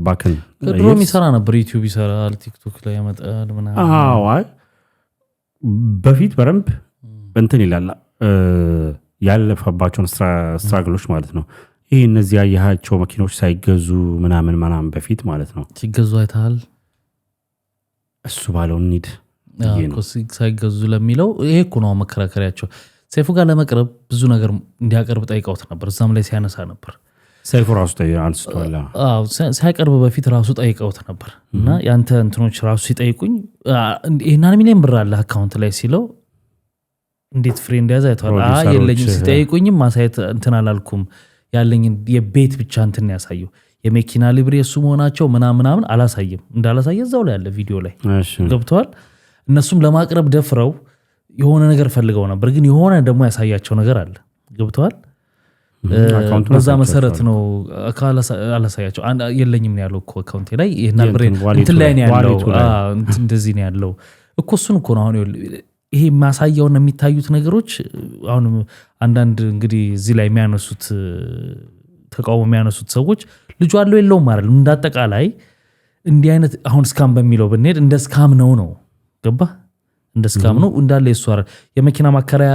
ባክን ድሮም ይሰራ ነበር፣ ዩቲዩብ ይሰራል፣ ቲክቶክ ላይ ያመጣል ምናምን። በፊት በረምብ እንትን ይላል ያለፈባቸውን ስትራግሎች ማለት ነው። ይሄ እነዚህ ያያቸው መኪኖች ሳይገዙ ምናምን በፊት ማለት ነው ሲገዙ አይተሃል። እሱ ባለው እንሂድ ሳይገዙ ለሚለው ይሄ እኮ ነው መከራከሪያቸው። ሰይፉ ጋር ለመቅረብ ብዙ ነገር እንዲያቀርብ ጠይቀውት ነበር። እዛም ላይ ሲያነሳ ነበር። ሰይፉ ራሱ አንስቷል። ሳይቀርብ በፊት ራሱ ጠይቀውት ነበር እና ያንተ እንትኖች ራሱ ሲጠይቁኝ ይሄን ሚሊዮን ብር አለ አካውንት ላይ ሲለው እንዴት ፍሬ እንደያዘ አይተዋል። የለኝም ሲጠይቁኝም ማሳየት እንትን አላልኩም ያለኝ የቤት ብቻ እንትን ያሳየው የመኪና ሊብሬ እሱ መሆናቸው ምናምን አላሳየም እንዳላሳየ እዛው ላይ ያለ ቪዲዮ ላይ ገብተዋል። እነሱም ለማቅረብ ደፍረው የሆነ ነገር ፈልገው ነበር ግን የሆነ ደግሞ ያሳያቸው ነገር አለ ገብተዋል። በዛ መሰረት ነው አላሳያቸው የለኝም ያለው እኮ አካውንቴ ላይ ይሄና ብሬ እንትን ላይ ነው ያለው እንደዚህ ነው ያለው እኮ እሱን እኮ ነው አሁን ይሄ ማሳያውና የሚታዩት ነገሮች አሁን አንዳንድ እንግዲህ እዚህ ላይ የሚያነሱት ተቃውሞ የሚያነሱት ሰዎች ልጅ አለው የለውም ማለት ነው እንዳጠቃላይ እንዲህ አይነት አሁን ስካም በሚለው ብንሄድ እንደ ስካም ነው ገባ እንደ ስካም ነው እንዳለ ይሷር የመኪና ማከራያ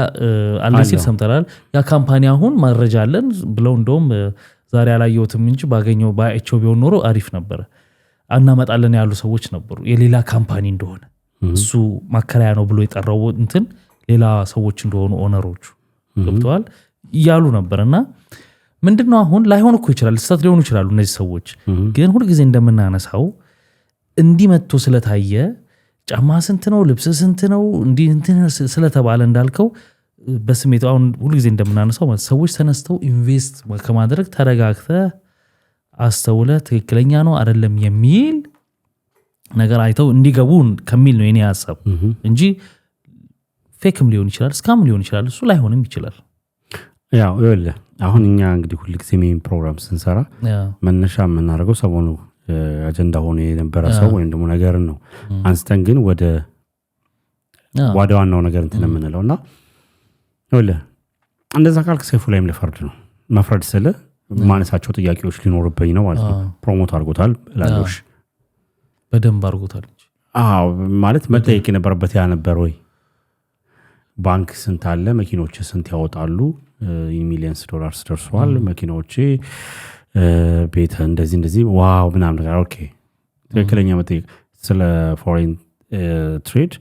አለ ሲል ሰምተናል። ያ ካምፓኒ አሁን መረጃ አለን ብለው እንደውም ዛሬ አላየሁትም እንጂ ባገኘው ባይቸው ቢሆን ኖሮ አሪፍ ነበር አናመጣለን ያሉ ሰዎች ነበሩ የሌላ ካምፓኒ እንደሆነ እሱ ማከራያ ነው ብሎ የጠራው እንትን ሌላ ሰዎች እንደሆኑ ኦነሮቹ ገብተዋል ይያሉ ነበርና ምንድነው አሁን ላይሆን እኮ ይችላል ስህተት ሊሆኑ ይችላሉ እነዚህ ሰዎች ግን ሁሉ ጊዜ እንደምናነሳው እንዲመጥቶ ስለታየ ጫማ ስንት ነው ልብስ ስንት ነው እንዲህ እንትን ስለተባለ እንዳልከው በስሜት አሁን ሁሉ ጊዜ እንደምናነሳው ማለት ሰዎች ተነስተው ኢንቨስት ከማድረግ ተረጋግተ አስተውለ ትክክለኛ ነው አይደለም የሚል ነገር አይተው እንዲገቡ ከሚል ነው የኔ ሐሳብ እንጂ ፌክም ሊሆን ይችላል ስካም ሊሆን ይችላል እሱ ላይሆንም ይችላል። ያው ይኸውልህ አሁን እኛ እንግዲህ ሁሉ ጊዜ ሜን ፕሮግራም ስንሰራ መነሻ የምናደርገው ሰሞኑ አጀንዳ ሆኖ የነበረ ሰው ወይም ደግሞ ነገርን ነው አንስተን ግን ወደ ዋናው ነገር እንትን የምንለውና ይኸውልህ እንደዛ ካልክ ሰይፉ ላይም ለፈርድ ነው መፍረድ ስለ ማነሳቸው ጥያቄዎች ሊኖርብኝ ነው ማለት ነው። ፕሮሞት አድርጎታል ላሎሽ በደንብ አድርጎታል እንጂ ማለት መጠየቅ የነበረበት ያ ነበር ወይ ባንክ ስንት አለ መኪኖች ስንት ያወጣሉ ሚሊየንስ ዶላርስ ደርሷል መኪናዎቼ ቤት እንደዚህ ዋው ምናምን ነገር ኦኬ ትክክለኛ መጠየቅ ስለ ፎሬን ትሬድ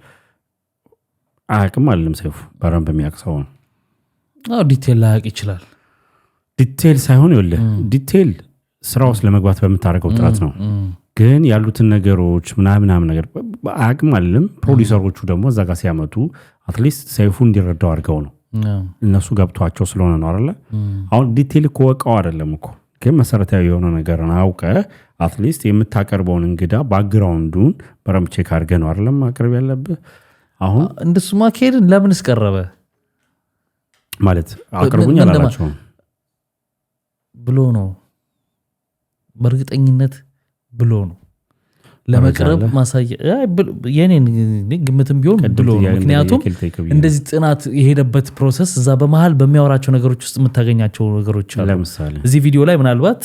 አቅም አለም ሰይፉ በረም በሚያቅሰው ነው ዲቴል ላያቅ ይችላል ዲቴል ሳይሆን ይኸውልህ ዲቴል ስራው ውስጥ ለመግባት በምታደርገው ጥረት ነው ግን ያሉትን ነገሮች ምናምን ነገር አቅም አለም ፕሮዲዩሰሮቹ ደግሞ እዛ ጋር ሲያመጡ አትሊስት ሰይፉ እንዲረዳው አድርገው ነው እነሱ ገብቷቸው ስለሆነ ነው አይደለ አሁን ዲቴል እኮ ወቀው አይደለም እኮ ግን መሰረታዊ የሆነ ነገር አውቀ አትሊስት የምታቀርበውን እንግዳ ባክግራውንዱን በረም ቼክ አድርገህ ነው አይደለም ማቅረብ ያለብህ። አሁን እንደሱ ማከሄድ ለምንስ ቀረበ ማለት አቅርቡኝ አላላቸው ብሎ ነው በእርግጠኝነት ብሎ ነው ለመቅረብ ማሳያ የኔን ግምትም ቢሆን ብሎ ምክንያቱም እንደዚህ ጥናት የሄደበት ፕሮሰስ እዛ በመሃል በሚያወራቸው ነገሮች ውስጥ የምታገኛቸው ነገሮች አሉ። ለምሳሌ እዚህ ቪዲዮ ላይ ምናልባት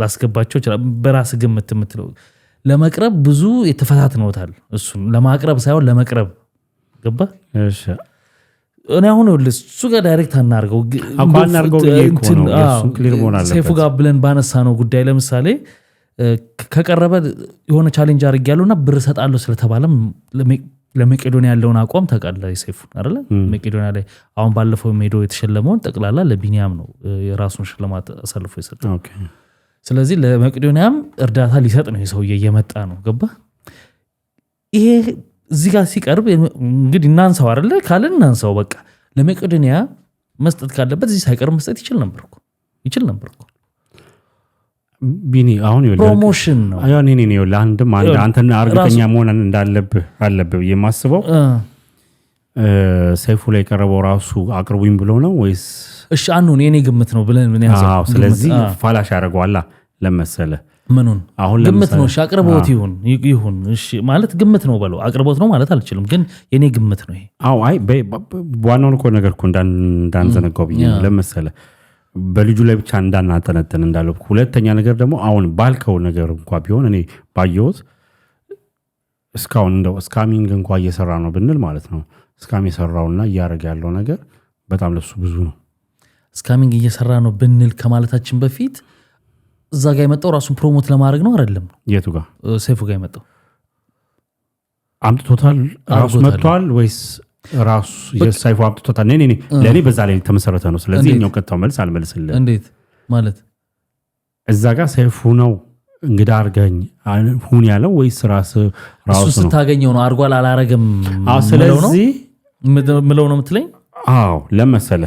ላስገባቸው ይችላል በራስ ግምት የምትለው ለመቅረብ ብዙ የተፈታትነውታል እሱን ለማቅረብ ሳይሆን ለመቅረብ ገባ እሺ እኔ አሁን እሱ ጋር ዳይሬክት አናርገው ሰይፉ ጋር ብለን ባነሳ ነው ጉዳይ ለምሳሌ ከቀረበ የሆነ ቻሌንጅ አድርግ ያለውና ብር ሰጣለሁ ስለተባለም ለመቄዶንያ ያለውን አቋም ተቃላይ ሰይፉ አይደለ መቄዶንያ ላይ አሁን ባለፈው ሜዶ የተሸለመውን ጠቅላላ ለቢኒያም ነው የራሱን ሽልማት አሳልፎ የሰጠው። ኦኬ ስለዚህ ለመቄዶንያም እርዳታ ሊሰጥ ነው የሰውዬ እየመጣ ነው ገባ ይሄ እዚህ ጋር ሲቀርብ እንግዲህ እናንሳው አይደለ ካለን እናንሳው በቃ ለመቄዶንያ መስጠት ካለበት እዚህ ሳይቀርብ መስጠት ይችል ነበር እኮ ቢኒ አሁን ይወለ ፕሮሞሽን ነው አያ ነኝ ለአንድም አንተና አርግጠኛ መሆን አለብህ የማስበው ሰይፉ ላይ ቀረበው ራሱ አቅርቡኝ ብሎ ነው ወይስ እሺ አኑን የኔ ግምት ነው ብለን ምን ያዘው ስለዚህ ፋላሽ ያደርገዋል ለመሰለ ምኑን አሁን ግምት ነው አቅርቦት ይሁን እሺ ማለት ግምት ነው በለው አቅርቦት ነው ማለት አልችልም ግን የኔ ግምት ነው ይሄ አይ ዋናው እኮ ነገር እኮ እንዳንዘነጋው ብዬ ለመሰለ በልጁ ላይ ብቻ እንዳናጠነጥን እንዳለው ሁለተኛ ነገር ደግሞ አሁን ባልከው ነገር እንኳን ቢሆን እኔ ባየሁት እስካሁን እንደው ስካሚንግ እንኳን እየሰራ ነው ብንል ማለት ነው ስካም እየሰራውና እያረጋ ያለው ነገር በጣም ለሱ ብዙ ነው ስካሚንግ እየሰራ ነው ብንል ከማለታችን በፊት እዛ ጋር የመጣው ራሱን ፕሮሞት ለማድረግ ነው አይደለም የቱ ጋር ሰይፉ ጋር የመጣው አምጥቶታል ራሱ መጥቷል ወይስ ራሱ የሳይፉ አምጥቶታል ነኝ ለኔ በዛ ላይ ተመሰረተ ነው ስለዚህ እኛው ከተው መልስ አልመልስልህ እንዴት ማለት እዛ ጋር ሰይፉ ነው እንግዳ አርገኝ ሁን ያለው ወይስ ራሱ ነው እሱ ስታገኘው ነው አርጓል አላረገም ስለዚህ ምለው ነው ምትለኝ አዎ ለመሰለ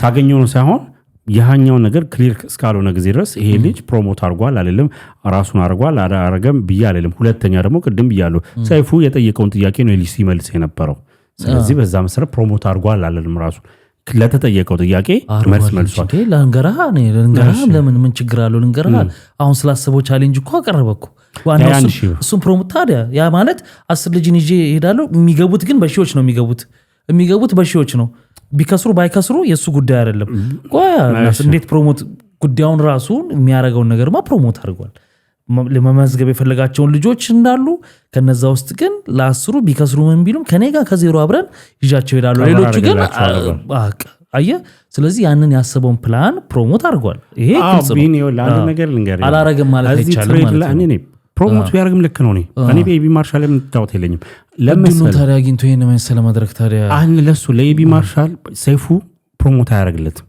ሳገኘው ነው ሳይሆን ያኛው ነገር ክሊር እስካልሆነ ጊዜ ድረስ ይሄ ልጅ ፕሮሞት አድርጓል አይደለም ራሱን አድርጓል አላረገም ብዬ አይደለም። ሁለተኛ ደግሞ ቅድም ብያለሁ ሰይፉ የጠየቀውን ጥያቄ ነው ኤሊ ሲመልስ የነበረው። ስለዚህ በዛ መሰረት ፕሮሞት አድርጓል አይደለም ራሱ ለተጠየቀው ጥያቄ መልስ መልሷል። ለንገራህ ለምን ምን ችግር አለው ልንገራህ። አሁን ስላሰበው ቻሌንጅ እኮ አቀረበኩ ዋናው እሱም ፕሮሞት ታዲያ ያ ማለት 10 ልጅን ይዤ እሄዳለሁ። የሚገቡት ግን በሺዎች ነው የሚገቡት በሺዎች ነው። ቢከስሩ ባይከስሩ የሱ ጉዳይ አይደለም። እንዴት ፕሮሞት ጉዳዩን ራሱን የሚያደርገውን ነገርማ ፕሮሞት አድርጓል። ለመመዝገብ የፈለጋቸውን ልጆች እንዳሉ ከነዛ ውስጥ ግን ለ10 ቢከስሩ ምን ቢሉም ከኔ ጋር ከዜሮ አብረን ይዣቸው ይላሉ። ሌሎቹ ግን አየህ። ስለዚህ ያንን ያሰበውን ፕላን ፕሮሞት አድርጓል። ይሄ ግልጽ ነው። አላረገም ማለት አይቻልም ማለት ነው። ፕሮሞት ቢያደርግም ልክ ነው። እኔ በኤቢ ማርሻል ለምን ታውት የለኝም ለምን ታዲያ አግኝቶ ይሄን መሰለ መድረክ ታዲያ ለሱ ለኤቢ ማርሻል ሰይፉ ፕሮሞት አያደርግለትም።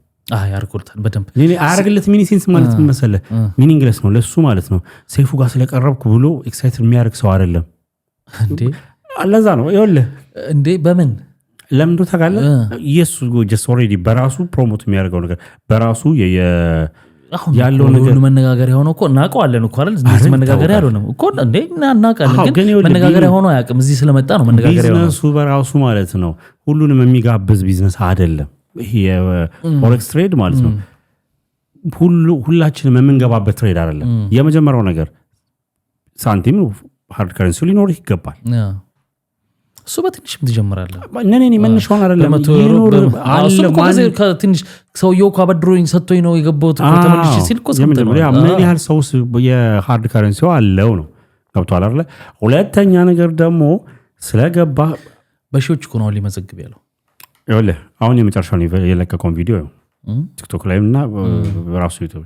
ያርኩልታል በደንብ አያደርግለት ሚኒሴንስ ማለት ምን መሰለ ሚኒንግለስ ነው ለሱ ማለት ነው። ሰይፉ ጋር ስለቀረብኩ ብሎ ኤክሳይትድ የሚያደርግ ሰው አይደለም እንዴ። አለዛ ነው ይኸውልህ እንዴ በምን ለምንድነው ታውቃለህ? ኢየሱስ ጀስት ኦልሬዲ በራሱ ፕሮሞት የሚያደርገው ነገር በራሱ ያለው ነገር መነጋገሪያ ሆኖ እኮ እናውቀዋለን እኮ አይደል? እዚህ መነጋገሪያ ያልሆነም እኮ እንዴ እናውቃለን፣ ግን መነጋገሪያ ሆኖ አያውቅም። እዚህ ስለመጣ ነው መነጋገሪያ ሆኖ። ቢዝነሱ በራሱ ማለት ነው ሁሉንም የሚጋብዝ ቢዝነስ አይደለም ይሄ ፎሬክስ ትሬድ ማለት ነው። ሁላችንም የምንገባበት ትሬድ አይደለም። የመጀመሪያው ነገር ሳንቲም ሃርድ ከረንሲ ሊኖር ይገባል። እሱ በትንሽም ትጀምራለህ። ነኔ መነሻውን አይደለም ትንሽ ሰውየው እኮ አበድሮኝ ሰጥቶኝ ነው የገባሁት እኮ ተመልሼ ሲል እኮ ምን ያህል ሰው የሃርድ ከረንሲው አለው ነው ገብቶሃል አይደለ? ሁለተኛ ነገር ደግሞ ስለገባ በሺዎች እኮ ነው ሊመዘግብ ያለው። ይኸውልህ አሁን የመጨረሻውን የለቀቀውን ቪዲዮ ቲክቶክ ላይ እና ራሱ ዩቲዩብ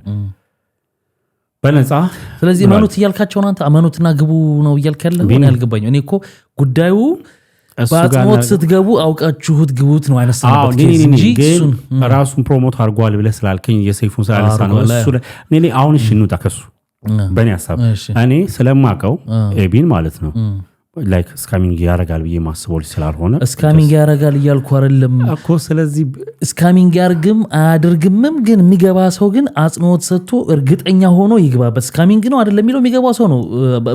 በነፃ ስለዚህ መኑት እያልካቸው አንተ አመኑትና ግቡ ነው እያልክ ያለው እኔ አልገባኝም። እኔ እኮ ጉዳዩ በአጽሞት ስትገቡ አውቃችሁት ግቡት ነው አይነሳበት እንጂ እሱን ራሱን ፕሮሞት አድርጓል ብለህ ስላልከኝ የሰይፉን ስላነሳ ነው እሱ እኔ አሁን እሺ እንውጣ ከሱ በእኔ ሀሳብ እኔ ስለማውቀው ኤቢን ማለት ነው ላይክ ስካሚንግ ያደርጋል ብዬ ማስበው ስላልሆነ ስካሚንግ ያደርጋል እያልኩ አይደለም እኮ። ስለዚህ ስካሚንግ ያርግም አያደርግምም ግን የሚገባ ሰው ግን አጽንኦት ሰጥቶ እርግጠኛ ሆኖ ይግባበት። ስካሚንግ ነው አይደለም የሚለው የሚገባ ሰው ነው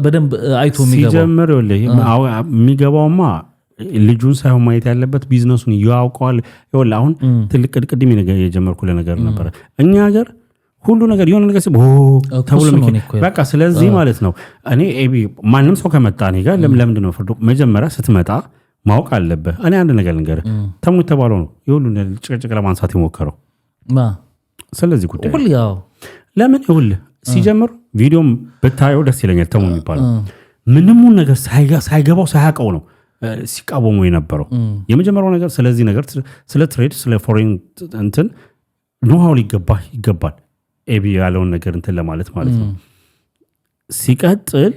በደንብ አይቶ የሚገባው። ሲጀምር የሚገባውማ ልጁን ሳይሆን ማየት ያለበት ቢዝነሱን ያውቀዋል። ይኸውልህ አሁን ትልቅ ቅድም የጀመርኩልህ ነገር ነበር እኛ ሀገር ሁሉ ነገር የሆነ ነገር ተብሎ በቃ ስለዚህ ማለት ነው እኔ ኤቢ ማንም ሰው ከመጣ እኔ ጋር ለምንድን ነው ፍርዱ መጀመሪያ ስትመጣ ማወቅ አለብህ። እኔ አንድ ነገር ልንገርህ ተሙ የተባለው ነው የሁሉ ጭቅጭቅ ለማንሳት የሞከረው ስለዚህ ጉዳይ ለምን ይኸውልህ ሲጀምር ቪዲዮም ብታየው ደስ ይለኛል። ተሙ የሚባለው ምንም ነገር ሳይገባው ሳያውቀው ነው ሲቃወሙ የነበረው። የመጀመሪያው ነገር ስለዚህ ነገር ስለ ትሬድ ስለ ፎሬን እንትን ኖሃው ይገባል ኤቢ ያለውን ነገር እንትን ለማለት ማለት ነው። ሲቀጥል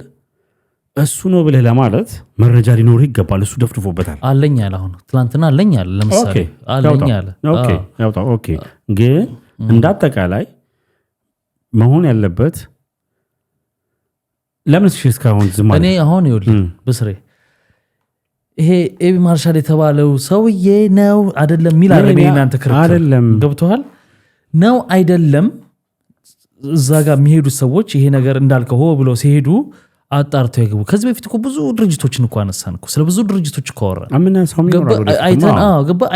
እሱ ነው ብለህ ለማለት መረጃ ሊኖር ይገባል። እሱ ደፍድፎበታል አለኝ አለ። አሁን ትላንትና አለኝ አለ ለምሳሌ አለኝ አለ። ኦኬ ግን እንዳጠቃላይ መሆን ያለበት ለምን እስካሁን ዝም አለ? እኔ አሁን ይኸውልህ ብስሬ ይሄ ኤቢ ማርሻል የተባለው ሰውዬ ነው አይደለም ሚል አረኔ እናንተ ክርክር አይደለም ገብቶሃል ነው አይደለም። እዛ ጋር የሚሄዱት ሰዎች ይሄ ነገር እንዳልከው ሆ ብለው ሲሄዱ አጣርተው ይገቡ። ከዚህ በፊት እኮ ብዙ ድርጅቶችን እኮ አነሳን እኮ ስለ ብዙ ድርጅቶች እኮ አወራን።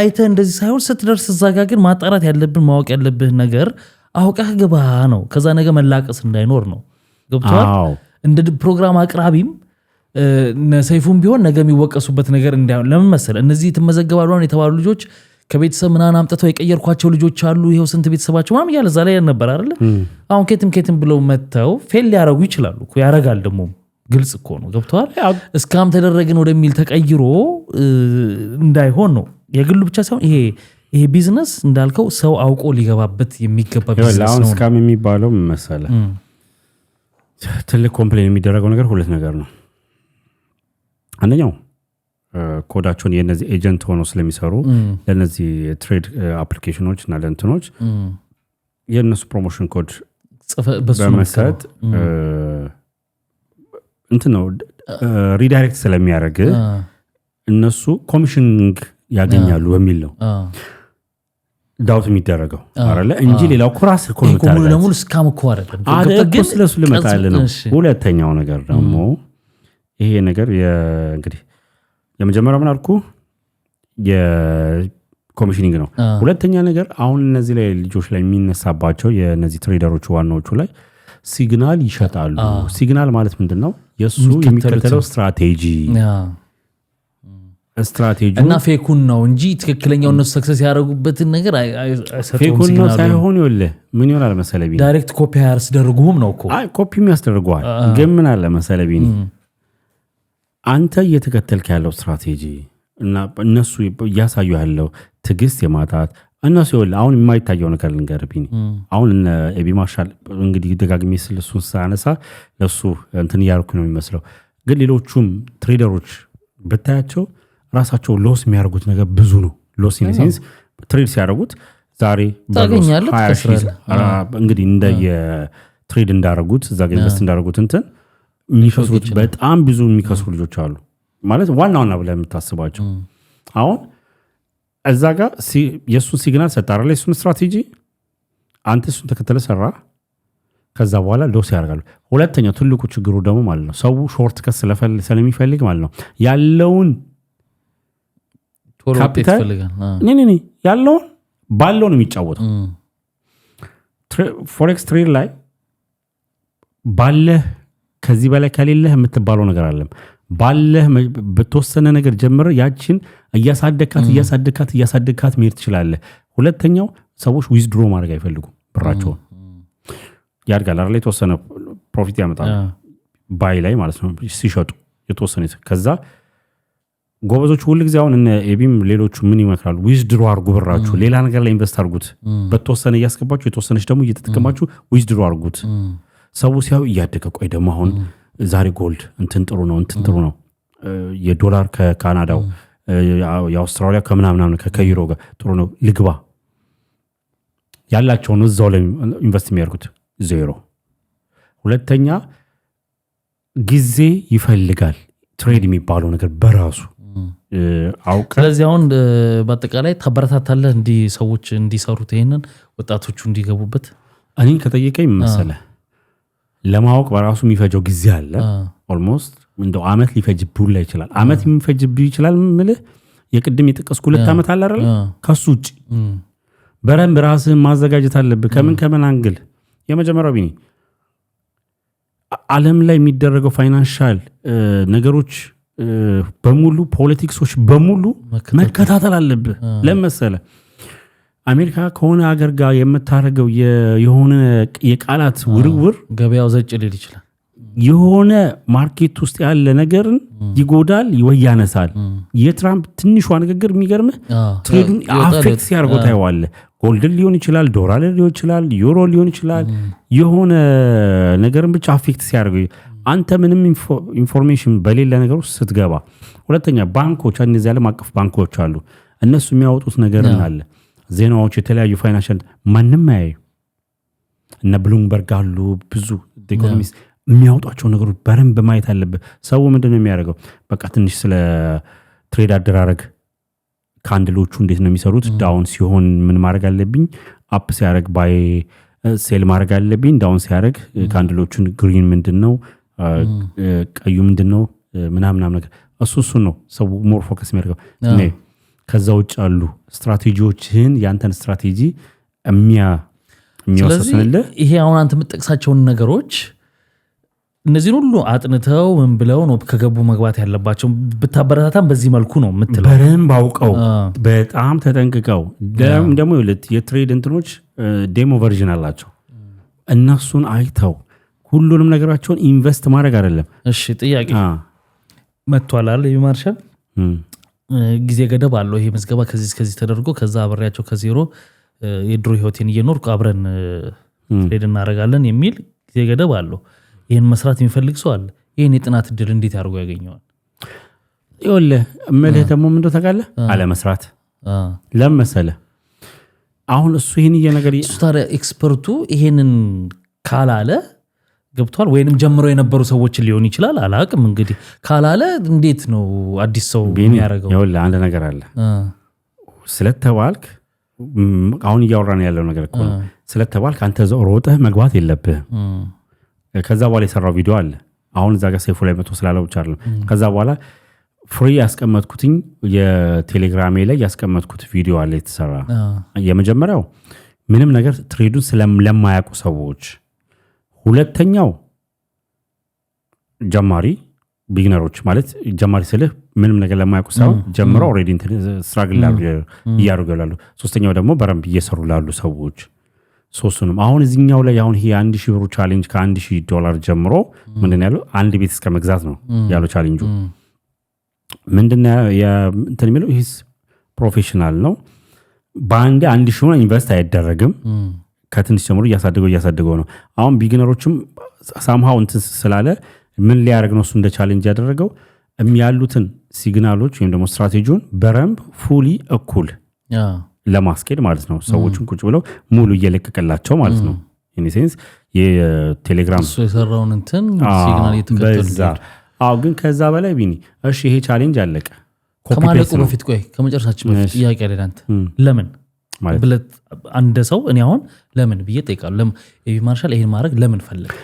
አይተን እንደዚህ ሳይሆን ስትደርስ እዛ ጋር ግን ማጣራት ያለብን ማወቅ ያለብህ ነገር አውቀህ ግባ ነው። ከዛ ነገር መላቀስ እንዳይኖር ነው ገብቶሃል። እንደ ፕሮግራም አቅራቢም ሰይፉም ቢሆን ነገ የሚወቀሱበት ነገር እንዳይሆን ለምን መሰለህ እነዚህ ትመዘገባሉ የተባሉ ልጆች ከቤተሰብ ምናምን አምጥተው የቀየርኳቸው ልጆች አሉ ይሄው ስንት ቤተሰባቸው ምናምን እያለ እዛ ላይ ነበር አይደለ? አሁን ኬትም ብለው መጥተው ፌል ሊያረጉ ይችላሉ እኮ ያረጋል። ደግሞ ግልጽ እኮ ነው ገብቶሃል። እስካም ተደረግን ወደሚል ተቀይሮ እንዳይሆን ነው። የግሉ ብቻ ሳይሆን ይሄ ቢዝነስ እንዳልከው ሰው አውቆ ሊገባበት የሚገባ ቢዝነስ ነው። አሁን እስካም የሚባለው መሰለህ ትልቅ ኮምፕሌን የሚደረገው ነገር ሁለት ነገር ነው። አንደኛው ኮዳቸውን የነዚህ ኤጀንት ሆኖ ስለሚሰሩ ለነዚህ ትሬድ አፕሊኬሽኖች እና ለእንትኖች የነሱ ፕሮሞሽን ኮድ በመሰጥ እንትን ነው ሪዳይሬክት ስለሚያደርግ እነሱ ኮሚሽኒንግ ያገኛሉ በሚል ነው። ዳውት የሚደረገው አይደለ እንጂ ሌላው እኮ ራስህ እኮ ሙሉ ለሙሉ እስካም እኮ አይደለም። ግን ስለሱ ልመጣልህ ነው። ሁለተኛው ነገር ደግሞ ይሄ ነገር እንግዲህ የመጀመሪያው ምን አልኩ የኮሚሽኒንግ ነው። ሁለተኛ ነገር አሁን እነዚህ ላይ ልጆች ላይ የሚነሳባቸው የነዚህ ትሬደሮቹ ዋናዎቹ ላይ ሲግናል ይሸጣሉ። ሲግናል ማለት ምንድነው? የሱ የሚከተለው ስትራቴጂ እና ፌኩን ነው እንጂ ትክክለኛው እነሱ ሰክሰስ ያደረጉበትን ነገር አይሰጡም። ፌኩን ነው ሳይሆን ይኸውልህ ምን ይሆናል መሰለህ ቢኒ ዳይሬክት ኮፒ ያስደርጉም ነው እኮ ኮፒም ያስደርገዋል። ግን ምን አለ መሰለህ ቢኒ አንተ እየተከተልክ ያለው ስትራቴጂ እና እነሱ እያሳዩ ያለው ትዕግስት የማጣት እነሱ ይኸውልህ አሁን የማይታየው ነገር ልንገርህ ቢኒ አሁን ኤቢ ማርሻል እንግዲህ ደጋግሜ ስለሱን ሳነሳ ለሱ እንትን እያደረኩ ነው የሚመስለው። ግን ሌሎቹም ትሬደሮች ብታያቸው ራሳቸው ሎስ የሚያደርጉት ነገር ብዙ ነው። ሎስ ኢን ሴንስ ትሬድ ሲያደርጉት ዛሬ እንግዲህ እንደ የትሬድ እንዳደረጉት እዛ ጋር ኢንቨስት እንዳደረጉት እንትን የሚከስሩት በጣም ብዙ የሚከስሩ ልጆች አሉ ማለት ዋና ብለህ የምታስባቸው። አሁን እዛ ጋር የእሱን ሲግናል ሰጣረ ላይ እሱን ስትራቴጂ አንተ እሱን ተከተለ ሰራ ከዛ በኋላ ሎስ ያደርጋሉ። ሁለተኛው ትልቁ ችግሩ ደግሞ ማለት ነው ሰው ሾርት ከት ስለሚፈልግ ማለት ነው ያለውን ካፒታል ያለውን ባለው ነው የሚጫወተው። ፎሬክስ ትሬድ ላይ ባለህ ከዚህ በላይ ከሌለህ የምትባለው ነገር አለም። ባለህ በተወሰነ ነገር ጀምረ ያችን እያሳደግካት መሄድ ትችላለህ። ሁለተኛው ሰዎች ዊዝድሮ ማድረግ አይፈልጉም። ብራቸውን ያድጋል አይደል የተወሰነ ፕሮፊት ያመጣሉ ባይ ላይ ማለት ነው ሲሸጡ የተወሰነ ከዛ ጎበዞቹ ሁሉ ጊዜ አሁን እነ ኤቢም ሌሎቹ ምን ይመክራሉ? ዊዝድሮ አድርጉ ብራችሁ ሌላ ነገር ላይ ኢንቨስት አድርጉት። በተወሰነ እያስገባችሁ የተወሰነች ደግሞ እየተጠቀማችሁ ዊዝድሮ አድርጉት። ሰው ሲያዩ እያደገ ቆይ ደግሞ አሁን ዛሬ ጎልድ እንትን ጥሩ ነው የዶላር ከካናዳው የአውስትራሊያ ከምናምናምን ከዩሮ ጋር ጥሩ ነው ልግባ ያላቸውን እዛው ላይ ኢንቨስት የሚያደርጉት ዜሮ። ሁለተኛ ጊዜ ይፈልጋል ትሬድ የሚባለው ነገር በራሱ አውቀ። ስለዚህ አሁን በአጠቃላይ ታበረታታለህ እንዲህ ሰዎች እንዲሰሩት ይሄንን ወጣቶቹ እንዲገቡበት? እኔን ከጠየቀኝ መሰለህ ለማወቅ በራሱ የሚፈጀው ጊዜ አለ። ኦልሞስት እንደው አመት ሊፈጅብህ ይችላል። አመት የሚፈጅብህ ይችላል ምልህ የቅድም የጠቀስኩ 2 አመት አለ አይደል? ከሱ ውጪ በረም ራስህን ማዘጋጀት አለብህ። ከምን አንግል የመጀመሪያው ቢኒ ዓለም ላይ የሚደረገው ፋይናንሻል ነገሮች በሙሉ ፖለቲክሶች በሙሉ መከታተል አለብህ። ለምሳሌ አሜሪካ ከሆነ ሀገር ጋር የምታደርገው የሆነ የቃላት ውርውር ገበያው ዘጭ ሊል ይችላል። የሆነ ማርኬት ውስጥ ያለ ነገርን ይጎዳል ወይ ያነሳል። የትራምፕ ትንሿ ንግግር የሚገርምህ ትሬዱን አፌክት ሲያደርገው ታየዋለህ። ጎልድን ሊሆን ይችላል፣ ዶላር ሊሆን ይችላል፣ ዩሮ ሊሆን ይችላል። የሆነ ነገርን ብቻ አፌክት ሲያደርገው አንተ ምንም ኢንፎርሜሽን በሌለ ነገር ውስጥ ስትገባ። ሁለተኛ ባንኮች እነዚህ ዓለም አቀፍ ባንኮች አሉ። እነሱ የሚያወጡት ነገርን አለ ዜናዎች የተለያዩ ፋይናንሻል ማንም ያዩ እና ብሉምበርግ አሉ ብዙ ኢኮኖሚስት የሚያወጧቸው ነገሮች በረንብ ማየት አለብህ። ሰው ምንድነው የሚያደርገው? በቃ ትንሽ ስለ ትሬድ አደራረግ ካንድሎቹ እንዴት ነው የሚሰሩት? ዳውን ሲሆን ምን ማድረግ አለብኝ? አፕ ሲያደርግ ባይ ሴል ማድረግ አለብኝ። ዳውን ሲያደርግ ካንድሎቹን ግሪን ምንድነው ቀዩ ምንድነው ምናምን ነገር እሱ ነው ሰው ሞር ፎከስ የሚያደርገው። ከዛ ውጭ አሉ ስትራቴጂዎችን ያንተን ስትራቴጂ የሚወሰንልህ። ይሄ አሁን አንተ የምትጠቅሳቸውን ነገሮች እነዚህን ሁሉ አጥንተው ምን ብለው ነው ከገቡ መግባት ያለባቸው? ብታበረታታም በዚህ መልኩ ነው የምትለው። በደንብ አውቀው በጣም ተጠንቅቀው ደግሞ የትሬድ እንትኖች ዴሞ ቨርዥን አላቸው። እነሱን አይተው ሁሉንም ነገራቸውን ኢንቨስት ማድረግ አይደለም። እሺ ጥያቄ መጥቷል አይደል? የማርሻል ጊዜ ገደብ አለው ይሄ መዝገባ ከዚህ ተደርጎ ከዛ አብሬያቸው ከዜሮ የድሮ ህይወቴን እየኖርኩ አብረን ትሬድ እናደርጋለን የሚል ጊዜ ገደብ አለው። ይሄን መስራት የሚፈልግ ሰው አለ። ይሄን የጥናት እድል እንዴት ያርጎ ያገኘዋል? ይኸውልህ እምልህ ደግሞ ምን እንደው ታውቃለህ? አለመስራት ለምሳሌ አሁን እሱ ይሄን እየነገር ታዲያ ኤክስፐርቱ ይሄንን ካላለ ገብቷል ወይንም ጀምሮ የነበሩ ሰዎችን ሊሆን ይችላል አላቅም። እንግዲህ ካላለ እንዴት ነው አዲስ ሰው የሚያደርገው? ይኸውልህ አንድ ነገር አለ ስለተባልክ አሁን እያወራን ያለው ነገር እኮ ነው ስለተባልክ አንተ ዘው ሮጠህ መግባት የለብህም ከዛ በኋላ የሰራው ቪዲዮ አለ አሁን እዛ ጋር ሰይፉ ላይ መቶ ስላለው ብቻ አይደለም ከዛ በኋላ ፍሪ ያስቀመጥኩትኝ የቴሌግራሜ ላይ ያስቀመጥኩት ቪዲዮ አለ የተሰራ የመጀመሪያው ምንም ነገር ትሬዱን ስለማያውቁ ሰዎች ሁለተኛው ጀማሪ ቢግነሮች ማለት ጀማሪ ስልህ ምንም ነገር ለማያውቁ ሰው ጀምረው ኦሬዲ ስትራግል ያደርጋሉ ሶስተኛው ደግሞ በረምብ እየሰሩ ላሉ ሰዎች ሶስቱንም አሁን እዚህኛው ላይ አሁን ይሄ 1000 ብር ቻሌንጅ ከ$1000 ጀምሮ ምንድነው ያለው አንድ ቤት እስከ መግዛት ነው ያለው ቻሌንጁ ምንድነው እንትን የሚለው ይሄስ ፕሮፌሽናል ነው ባንዴ 1000 ኢንቨስት አይደረግም ከትንሽ ጀምሮ እያሳደገው ነው አሁን ቢግነሮችም ሳምሃው እንትን ስላለ ምን ሊያደርግ ነው እሱ እንደ ቻሌንጅ ያደረገው የሚያሉትን ሲግናሎች ወይም ደግሞ ስትራቴጂውን በረምብ ፉሊ እኩል ለማስኬድ ማለት ነው ሰዎችን ቁጭ ብለው ሙሉ እየለቀቀላቸው ማለት ነው ኢን ሴንስ የቴሌግራም እሱ የሰራውን እንትን ሲግናል እየተከተሉ ግን ከዛ በላይ ቢኒ እሺ ይሄ ቻሌንጅ አለቀ ከማለቁ በፊት ቆይ ከመጨረሻችን በፊት ጥያቄ አለ አንተ ለምን ብለት አንድ ሰው እኔ አሁን ለምን ብዬ ጠይቃለሁ ለምን ኤቢ ማርሻል ይሄን ማድረግ ለምን ፈለገ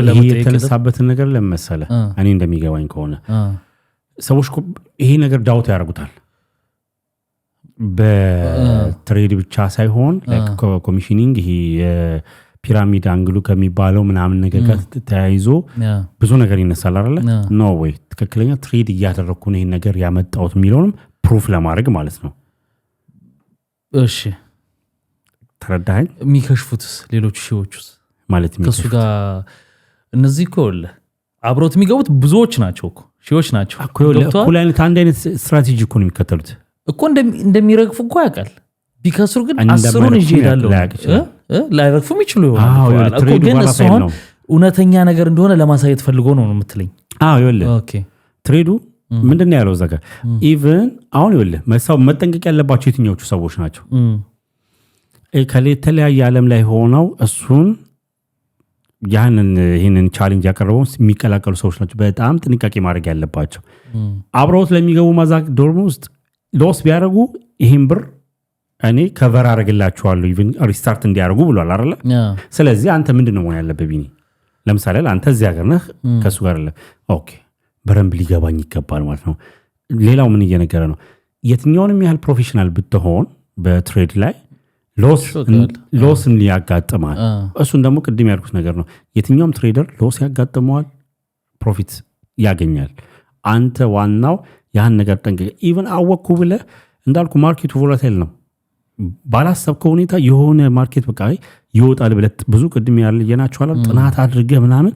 ይሄ የተነሳበትን ነገር ለመሰለ እኔ እንደሚገባኝ ከሆነ ሰዎች ይሄ ነገር ዳውት ያደርጉታል በትሬድ ብቻ ሳይሆን ኮሚሽኒንግ ይሄ ፒራሚድ አንግሉ ከሚባለው ምናምን ነገር ጋር ተያይዞ ብዙ ነገር ይነሳል አይደል ኖ ወይ ትክክለኛ ትሬድ እያደረኩ ነው ይሄን ነገር ያመጣሁት የሚለውንም ፕሩፍ ለማድረግ ማለት ነው እሺ ተረዳኸኝ የሚከሽፉትስ ሌሎች ሺዎችስ ማለት ከሱ ጋር እነዚህ እኮ አብሮት የሚገቡት ብዙዎች ናቸው እኮ ሺዎች ናቸው እኮ ለአይነት አንድ አይነት ስትራቴጂ እኮ ነው የሚከተሉት እኮ እንደሚረግፉ እኮ ያውቃል ቢከስሩ ግን 10ሩን ይሄዳሉ ላይረግፉም ይችሉ ይሆናል እኮ ግን እሱን እውነተኛ ነገር እንደሆነ ለማሳየት ፈልጎ ነው የምትለኝ ይኸውልህ ትሬዱ ምንድነው ያለው እዛ ጋር ኢቭን አሁን ይኸውልህ መጠንቀቅ ያለባቸው የትኞቹ ሰዎች ናቸው ከሌተለያየ ዓለም ላይ ሆነው እሱን ይህንን ቻሌንጅ ያቀረበው የሚቀላቀሉ ሰዎች ናቸው በጣም ጥንቃቄ ማድረግ ያለባቸው አብረውት ለሚገቡ ማዛቅ ዶርም ውስጥ ሎስ ቢያደርጉ ይህን ብር እኔ ከቨር አደርግላችኋለሁ ኢቭን ሪስታርት እንዲያደርጉ ብሏል አይደል ስለዚህ አንተ ምንድነው መሆን ያለበት ቢኒ ለምሳሌ አንተ እዚህ ሀገር ነህ ከሱ ጋር አለ ኦኬ በረምብ ሊገባኝ ይገባል ማለት ነው ሌላው ምን እየነገረ ነው የትኛውንም ያህል ፕሮፌሽናል ብትሆን በትሬድ ላይ ሎስም ሊያጋጥማል እሱን ደግሞ ቅድም ያልኩት ነገር ነው የትኛውም ትሬደር ሎስ ያጋጥመዋል ፕሮፊት ያገኛል አንተ ዋናው ያን ነገር ጠንቅቀህ ኢቭን አወቅኩ ብለህ እንዳልኩ ማርኬቱ ቮላታይል ነው ባላሰብከው ሁኔታ የሆነ ማርኬት በቃ ይወጣል ብለህ ብዙ ቅድም ያልየናቸዋል ጥናት አድርገህ ምናምን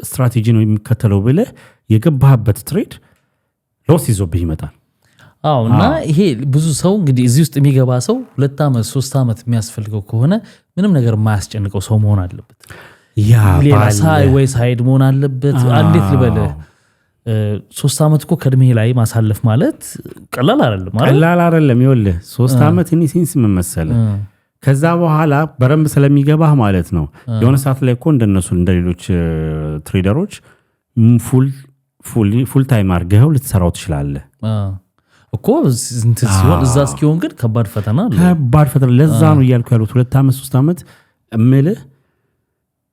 ስትራቴጂ ነው የሚከተለው ብለህ የገባህበት ትሬድ ሎስ ይዞብህ ይመጣል እና ይሄ ብዙ ሰው እንግዲህ እዚህ ውስጥ የሚገባ ሰው 2 ዓመት 3 ዓመት የሚያስፈልገው ከሆነ ምንም ነገር ማያስጨንቀው ሰው መሆን አለበት ሌላ ሳይድ መሆን አለበት እንዴት ልበልህ 3 ዓመት እኮ ከእድሜ ላይ ማሳለፍ ማለት ቀላል አይደለም ይኸውልህ 3 ዓመት እኔ ሴንስ ምን መሰለህ ከዛ በኋላ በረምብ ስለሚገባህ ማለት ነው የሆነ ሰዓት ላይ እኮ እንደነሱ እንደሌሎች ትሬደሮች ፉል ታይም አድርገው ልትሰራው ትችላለህ እኮ እንትን ሲሆን እዛ እስኪሆን ግን ከባድ ፈተና ለዛ ነው እያልኩ ያሉት 2 ዓመት 3 ዓመት እምልህ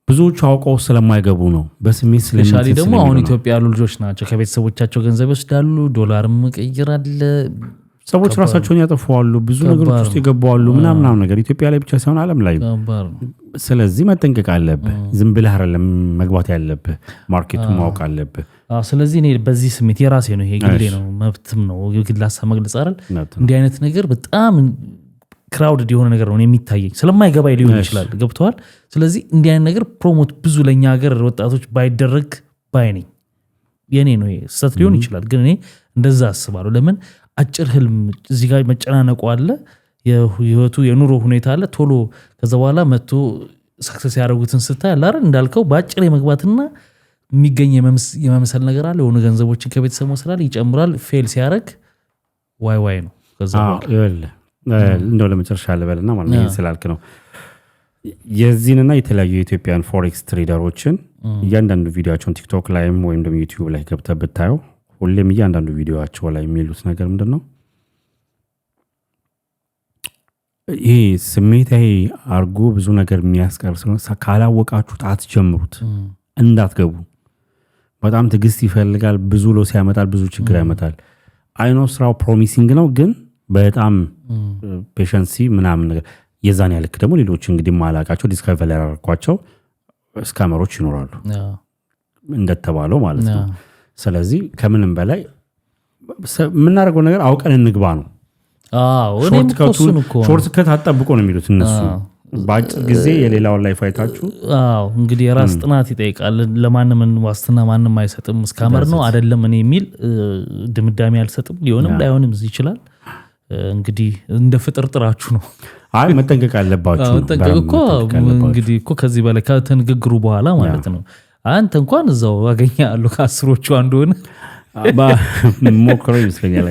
ብዙዎቹ አውቀው ስለማይገቡ ነው በስሜት ስለሻሊ ደግሞ አሁን ኢትዮጵያ ያሉ ልጆች ናቸው ከቤተሰቦቻቸው ገንዘብ ይወስዳሉ ዶላርም ቀይራለ ሰዎች ራሳቸውን ያጠፋዋሉ ብዙ ነገሮች ውስጥ ይገባዋሉ ምናምን ነገር ኢትዮጵያ ላይ ብቻ ሳይሆን ዓለም ላይ ስለዚህ መጠንቀቅ አለብህ ዝም ብለህ አይደለም መግባት ያለብህ ማርኬቱን ማወቅ አለብህ ስለዚህ እኔ በዚህ ስሜት የራሴ ነው ይሄ ግሌ ነው መብትም ነው ግል ሀሳብ መግለጽ አይደል እንዲህ አይነት ነገር በጣም ክራውድድ የሆነ ነገር ነው የሚታየኝ ስለማይገባይ ሊሆን ይችላል ገብቷል ስለዚህ እንዲህ አይነት ነገር ፕሮሞት ብዙ ለኛ ሀገር ወጣቶች ባይደረግ ባይኔ የኔ ነው ስህተት ሊሆን ይችላል ግን እኔ እንደዛ አስባለሁ ለምን አጭር ህልም እዚህ ጋር መጨናነቁ አለ የህይወቱ የኑሮ ሁኔታ አለ ቶሎ ከዛ በኋላ መጥቶ ሰክሰስ ያደረጉትን ስታይ አለ አይደል እንዳልከው በአጭር የመግባትና የሚገኝ የመምሰል ነገር አለ የሆነ ገንዘቦችን ከቤተሰብ መስራል ይጨምራል ፌል ሲያደርግ ዋይ ነው ከዛ በኋላ እንደው ለመጨረሻ ልበልና ማለት ነው ስላልክ ነው የዚህንና የተለያዩ የኢትዮጵያን ፎሬክስ ትሬደሮችን እያንዳንዱ ቪዲዮአቸውን ቲክቶክ ላይም ወይም ደግሞ ዩቲዩብ ላይ ገብተህ ብታየው ሁሌም እያንዳንዱ ቪዲዮአቸው ላይ የሚሉት ነገር ምንድነው ይሄ ስሜታዊ አርጎ ብዙ ነገር የሚያስቀር ስለሆነ ካላወቃችሁት አትጀምሩት፣ እንዳትገቡ። በጣም ትዕግስት ይፈልጋል። ብዙ ሎስ ያመጣል፣ ብዙ ችግር ያመጣል። አይኖ ስራው ፕሮሚሲንግ ነው፣ ግን በጣም ፔሸንሲ ምናምን ነገር የዛን ያልክ ደግሞ ሌሎች እንግዲህ ማላቃቸው ዲስከቨር ያደረኳቸው ስካመሮች ይኖራሉ እንደተባለው ማለት ነው። ስለዚህ ከምንም በላይ የምናደርገው ነገር አውቀን እንግባ ነው። ሾርት ከት አጠብቆ ነው የሚሉት እነሱ። በአጭር ጊዜ የሌላውን ላይ ፋይታችሁ እንግዲህ የራስ ጥናት ይጠይቃል። ለማንም ዋስትና ማንም አይሰጥም። ስካመር ነው አይደለም እኔ የሚል ድምዳሜ አልሰጥም። ሊሆንም ላይሆንም ይችላል። እንግዲህ እንደ ፍጥርጥራችሁ ነው። አይ መጠንቀቅ አለባችሁ። መጠንቀቅ እኮ እንግዲህ እኮ ከዚህ በላይ ከተንግግሩ በኋላ ማለት ነው። አንተ እንኳን እዛው አገኛለሁ ከአስሮቹ አንዱ ሆነ ሞክረው ይመስለኛል።